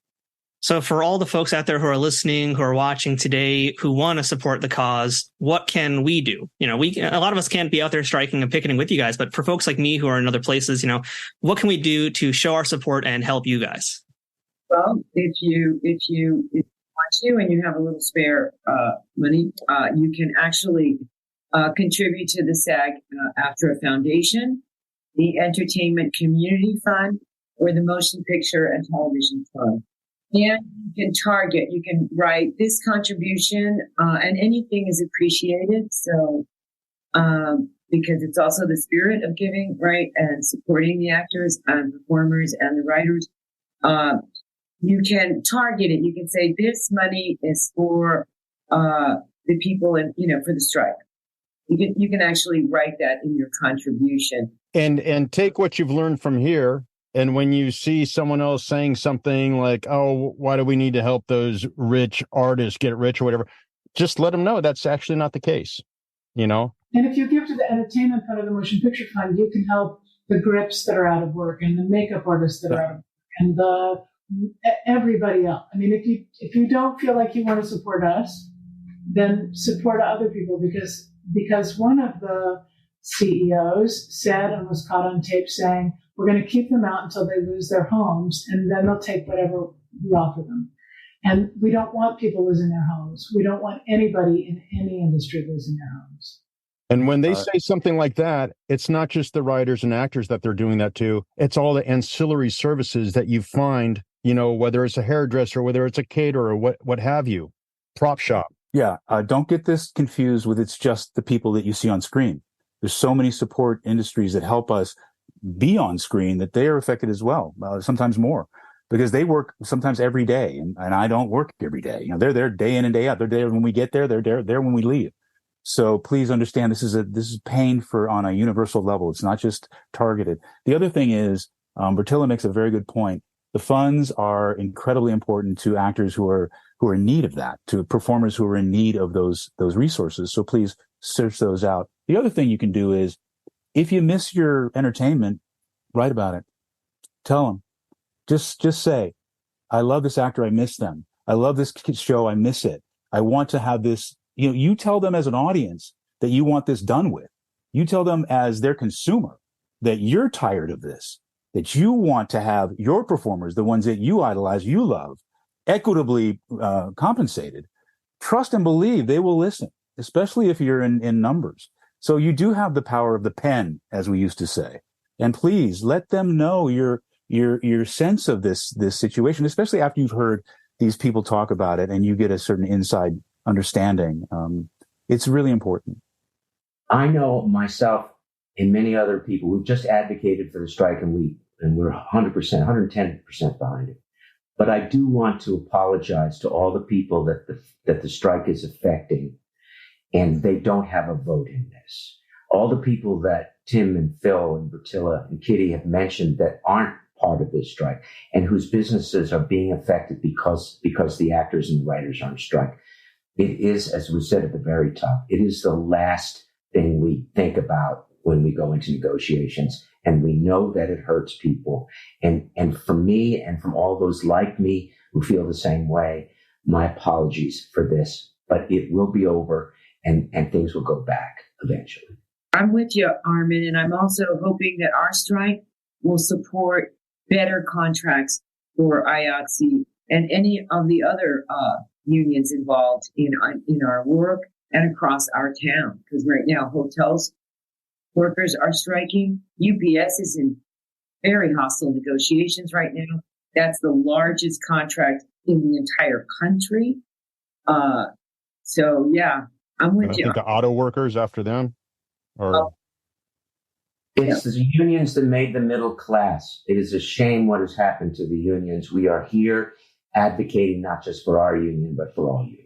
So for all the folks out there who are listening, who are watching today, who want to support the cause, what can we do? A lot of us can't be out there striking and picketing with you guys, but for folks like me who are in other places, what can we do to show our support and help you guys?
Well, if you want to and you have a little spare money, you can actually contribute to the SAG-AFTRA Foundation, the Entertainment Community Fund, or the Motion Picture and Television Fund. And you can write this contribution, and anything is appreciated. So, because it's also the spirit of giving, right? And supporting the actors and performers and the writers. You can target it. You can say this money is for, the people and, for the strike. You can actually write that in your contribution.
And take what you've learned from here. And when you see someone else saying something like, oh, why do we need to help those rich artists get rich or whatever, just let them know that's actually not the case, And
if you give to the entertainment fund or the motion picture fund, you can help the grips that are out of work and the makeup artists that are out of work and everybody else. I mean, if you don't feel like you want to support us, then support other people because one of the CEOs said and was caught on tape saying, we're going to keep them out until they lose their homes, and then they'll take whatever we offer them. And we don't want people losing their homes. We don't want anybody in any industry losing their homes.
And when they say something like that, it's not just the writers and actors that they're doing that to. It's all the ancillary services that you find, whether it's a hairdresser, whether it's a caterer, or what have you, prop shop.
Yeah. Don't get this confused with it's just the people that you see on screen. There's so many support industries that help us be on screen that they are affected as well, sometimes more, because they work sometimes every day, and I don't work every day. They're there day in and day out. They're there when we get there. They're there when we leave. So please understand this is pain on a universal level. It's not just targeted. The other thing is, Bertilla makes a very good point. The funds are incredibly important to actors who are in need of that, to performers who are in need of those resources. So please search those out. The other thing you can do is If you miss your entertainment, write about it. Tell them. Just say, I love this actor. I miss them. I love this show. I miss it. I want to have this. You tell them as an audience that you want this done with. You tell them as their consumer that you're tired of this, that you want to have your performers, the ones that you idolize, you love, equitably compensated. Trust and believe they will listen, especially if you're in numbers. So you do have the power of the pen, as we used to say. And please let them know your sense of this situation, especially after you've heard these people talk about it and you get a certain inside understanding. It's really important.
I know myself and many other people who've just advocated for the strike, and we're 100%, 110% behind it. But I do want to apologize to all the people that the strike is affecting, and they don't have a vote in this. All the people that Tim and Phil and Bertilla and Kitty have mentioned that aren't part of this strike and whose businesses are being affected because the actors and the writers are on strike. It is, as we said at the very top, it is the last thing we think about when we go into negotiations. And we know that it hurts people. And for me and from all those like me who feel the same way, my apologies for this, but it will be over and things will go back eventually.
I'm with you, Armin, and I'm also hoping that our strike will support better contracts for IATSE and any of the other unions involved in our work and across our town. Because right now, hotels workers are striking. UPS is in very hostile negotiations right now. That's the largest contract in the entire country. So, yeah, I'm with you.
I think the auto workers after them.
It's the unions that made the middle class. It is a shame what has happened to the unions. We are here advocating not just for our union, but for all unions.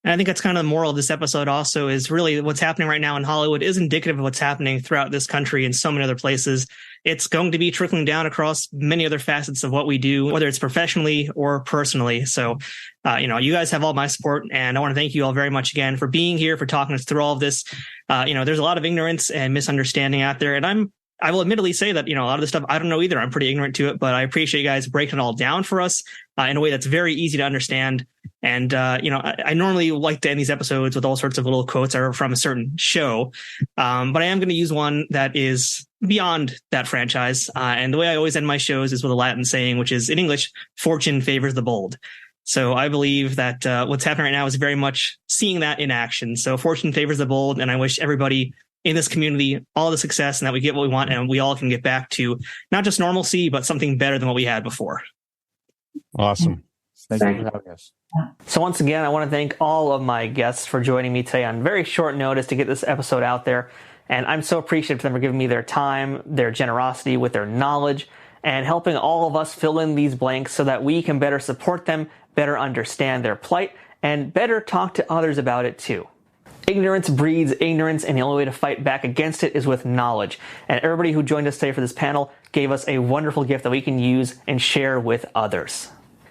And I think that's kind of the moral of this episode also is really what's happening right now in Hollywood is indicative of what's happening throughout this country and so many other places. It's going to be trickling down across many other facets of what we do, whether it's professionally or personally. So, you guys have all my support, and I want to thank you all very much again for being here, for talking us through all of this. There's a lot of ignorance and misunderstanding out there, and I will admittedly say that, a lot of this stuff I don't know either. I'm pretty ignorant to it, but I appreciate you guys breaking it all down for us in a way that's very easy to understand. And, I normally like to end these episodes with all sorts of little quotes that are from a certain show. But I am going to use one that is beyond that franchise. And the way I always end my shows is with a Latin saying, which is in English, fortune favors the bold. So I believe that what's happening right now is very much seeing that in action. So fortune favors the bold. And I wish everybody in this community all the success and that we get what we want and we all can get back to not just normalcy, but something better than what we had before.
Awesome.
Thank you for having us.
So once again, I want to thank all of my guests for joining me today on very short notice to get this episode out there. And I'm so appreciative for them for giving me their time, their generosity with their knowledge, and helping all of us fill in these blanks so that we can better support them, better understand their plight, and better talk to others about it too. Ignorance breeds ignorance, and the only way to fight back against it is with knowledge. And everybody who joined us today for this panel gave us a wonderful gift that we can use and share with others.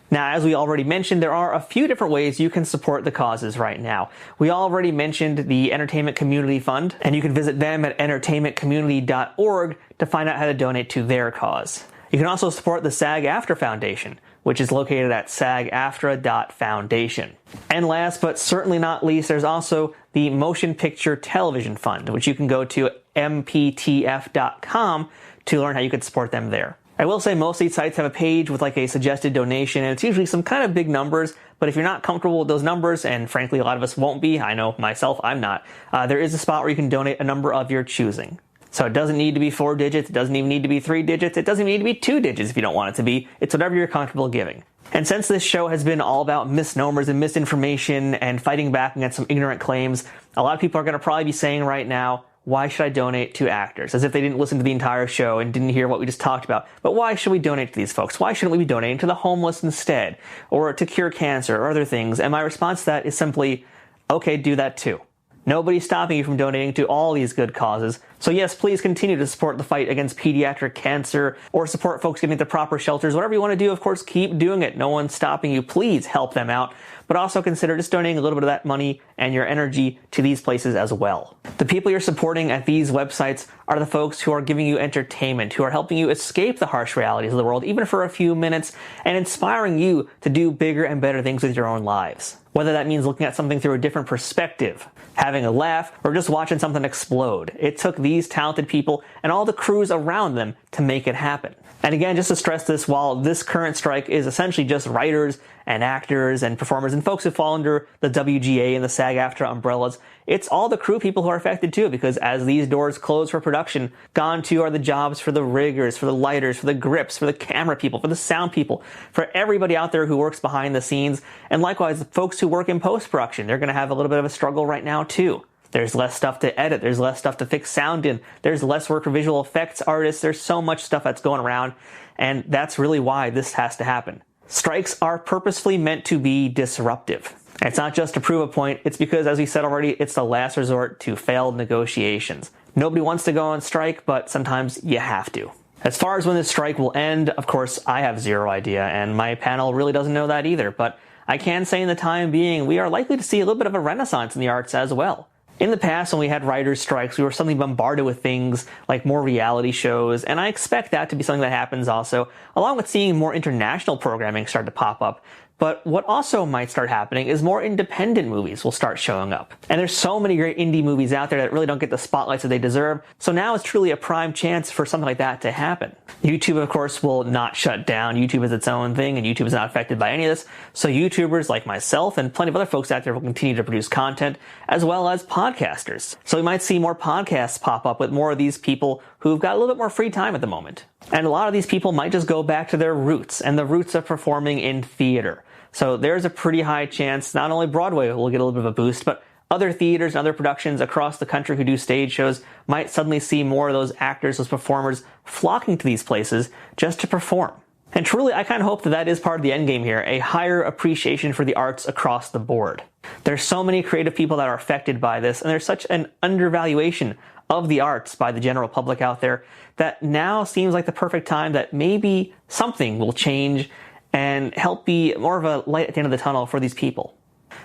Now, as we already mentioned, there are a few different ways you can support the causes right now. We already mentioned the Entertainment Community Fund, and you can visit them at entertainmentcommunity.org to find out how to donate to their cause. You can also support the SAG-AFTRA Foundation, which is located at sagaftra.foundation. And last but certainly not least, there's also the Motion Picture Television Fund, which you can go to AMPTP.com to learn how you can support them there. I will say most of these sites have a page with like a suggested donation, and it's usually some kind of big numbers, but if you're not comfortable with those numbers, and frankly a lot of us won't be, I know myself, I'm not, there is a spot where you can donate a number of your choosing. So it doesn't need to be 4 digits, it doesn't even need to be 3 digits, it doesn't even need to be 2 digits if you don't want it to be. It's whatever you're comfortable giving. And since this show has been all about misnomers and misinformation and fighting back against some ignorant claims, a lot of people are going to probably be saying right now, why should I donate to actors? As if they didn't listen to the entire show and didn't hear what we just talked about. But why should we donate to these folks? Why shouldn't we be donating to the homeless instead? Or to cure cancer or other things? And my response to that is simply, okay, do that too. Nobody's stopping you from donating to all these good causes, So yes, please continue to support the fight against pediatric cancer or support folks getting to proper shelters. Whatever you want to do, of course, keep doing it. No one's stopping you. Please help them out. But also consider just donating a little bit of that money and your energy to these places as well. The people you're supporting at these websites are the folks who are giving you entertainment, who are helping you escape the harsh realities of the world, even for a few minutes, and inspiring you to do bigger and better things with your own lives. Whether that means looking at something through a different perspective, having a laugh, or just watching something explode. It took these talented people and all the crews around them to make it happen. And again, just to stress this, while this current strike is essentially just writers and actors and performers and folks who fall under the WGA and the SAG-AFTRA umbrellas, it's all the crew people who are affected too, because as these doors close for production, gone too are the jobs for the riggers, for the lighters, for the grips, for the camera people, for the sound people, for everybody out there who works behind the scenes, and likewise the folks who work in post-production. They're going to have a little bit of a struggle right now too. There's less stuff to edit. There's less stuff to fix sound in. There's less work for visual effects artists. There's so much stuff that's going around, and that's really why this has to happen. Strikes are purposefully meant to be disruptive. And it's not just to prove a point. It's because, as we said already, it's the last resort to failed negotiations. Nobody wants to go on strike, but sometimes you have to. As far as when this strike will end, of course, I have zero idea, and my panel really doesn't know that either. But I can say in the time being, we are likely to see a little bit of a renaissance in the arts as well. In the past, when we had writers' strikes, we were suddenly bombarded with things like more reality shows, and I expect that to be something that happens also, along with seeing more international programming start to pop up. But what also might start happening is more independent movies will start showing up. And there's so many great indie movies out there that really don't get the spotlights that they deserve, so now is truly a prime chance for something like that to happen. YouTube, of course, will not shut down. YouTube is its own thing, and YouTube is not affected by any of this, so YouTubers like myself and plenty of other folks out there will continue to produce content, as well as podcasters. So we might see more podcasts pop up with more of these people who've got a little bit more free time at the moment. And a lot of these people might just go back to their roots, and the roots of performing in theater. So there's a pretty high chance not only Broadway will get a little bit of a boost, but other theaters and other productions across the country who do stage shows might suddenly see more of those actors, those performers flocking to these places just to perform. And truly, I kind of hope that that is part of the end game here, a higher appreciation for the arts across the board. There's so many creative people that are affected by this, and there's such an undervaluation of the arts by the general public out there that now seems like the perfect time that maybe something will change and help be more of a light at the end of the tunnel for these people.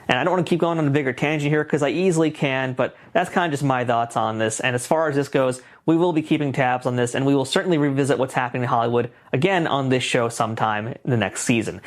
And I don't want to keep going on a bigger tangent here because I easily can, but that's kind of just my thoughts on this. And as far as this goes, we will be keeping tabs on this, and we will certainly revisit what's happening in Hollywood again on this show sometime in the next season.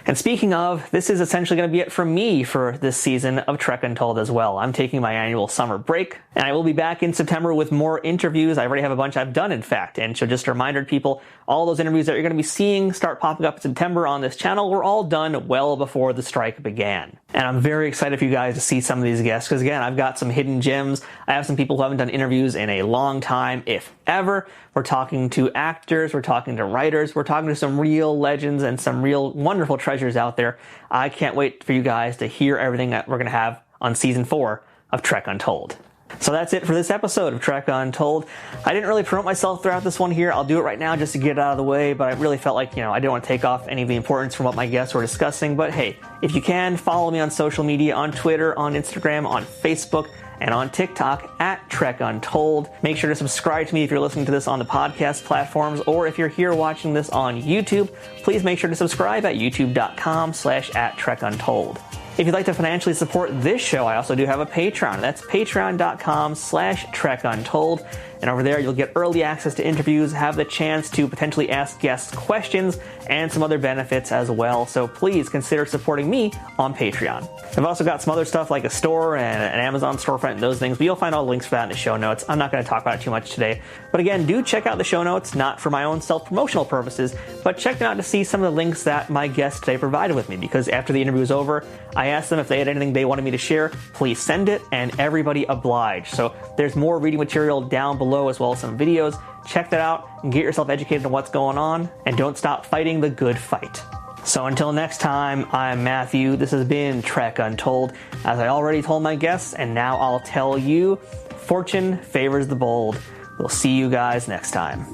And speaking of, this is essentially going to be it from me for this season of Trek Untold as well. I'm taking my annual summer break, and I will be back in September with more interviews. I already have a bunch I've done, in fact. And so just a reminder to people, all those interviews that you're going to be seeing start popping up in September on this channel were all done well before the strike began. And I'm very excited for you guys to see some of these guests, because again, I've got some hidden gems. I have some people who haven't done interviews in a long time, if ever. We're talking to actors, we're talking to writers, we're talking to some real legends and some real wonderful treasures out there. I can't wait for you guys to hear everything that we're going to have on season 4 of Trek Untold. So that's it for this episode of Trek Untold. I didn't really promote myself throughout this one here. I'll do it right now just to get it out of the way, but I really felt like, I didn't want to take off any of the importance from what my guests were discussing. But hey, if you can, follow me on social media, on Twitter, on Instagram, on Facebook, and on TikTok at Trek Untold. Make sure to subscribe to me if you're listening to this on the podcast platforms, or if you're here watching this on YouTube, please make sure to subscribe at youtube.com/@TrekUntold. If you'd like to financially support this show, I also do have a Patreon. That's patreon.com/TrekUntold. And over there, you'll get early access to interviews, have the chance to potentially ask guests questions, and some other benefits as well. So please consider supporting me on Patreon. I've also got some other stuff like a store and an Amazon storefront and those things, but you'll find all the links for that in the show notes. I'm not going to talk about it too much today. But again, do check out the show notes, not for my own self-promotional purposes, but check them out to see some of the links that my guests today provided with me, because after the interview was over, I asked them if they had anything they wanted me to share. Please send it, and everybody obliged. So there's more reading material down below, as well as some videos. Check that out and get yourself educated on what's going on, and don't stop fighting the good fight. So until next time, I'm Matthew. This has been Trek Untold. As I already told my guests, and now I'll tell you, fortune favors the bold. We'll see you guys next time.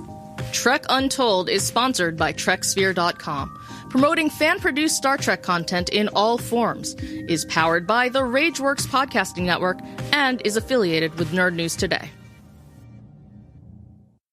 Trek Untold is sponsored by TrekSphere.com, promoting fan-produced Star Trek content in all forms, is powered by the RageWorks podcasting network, and is affiliated with Nerd News Today.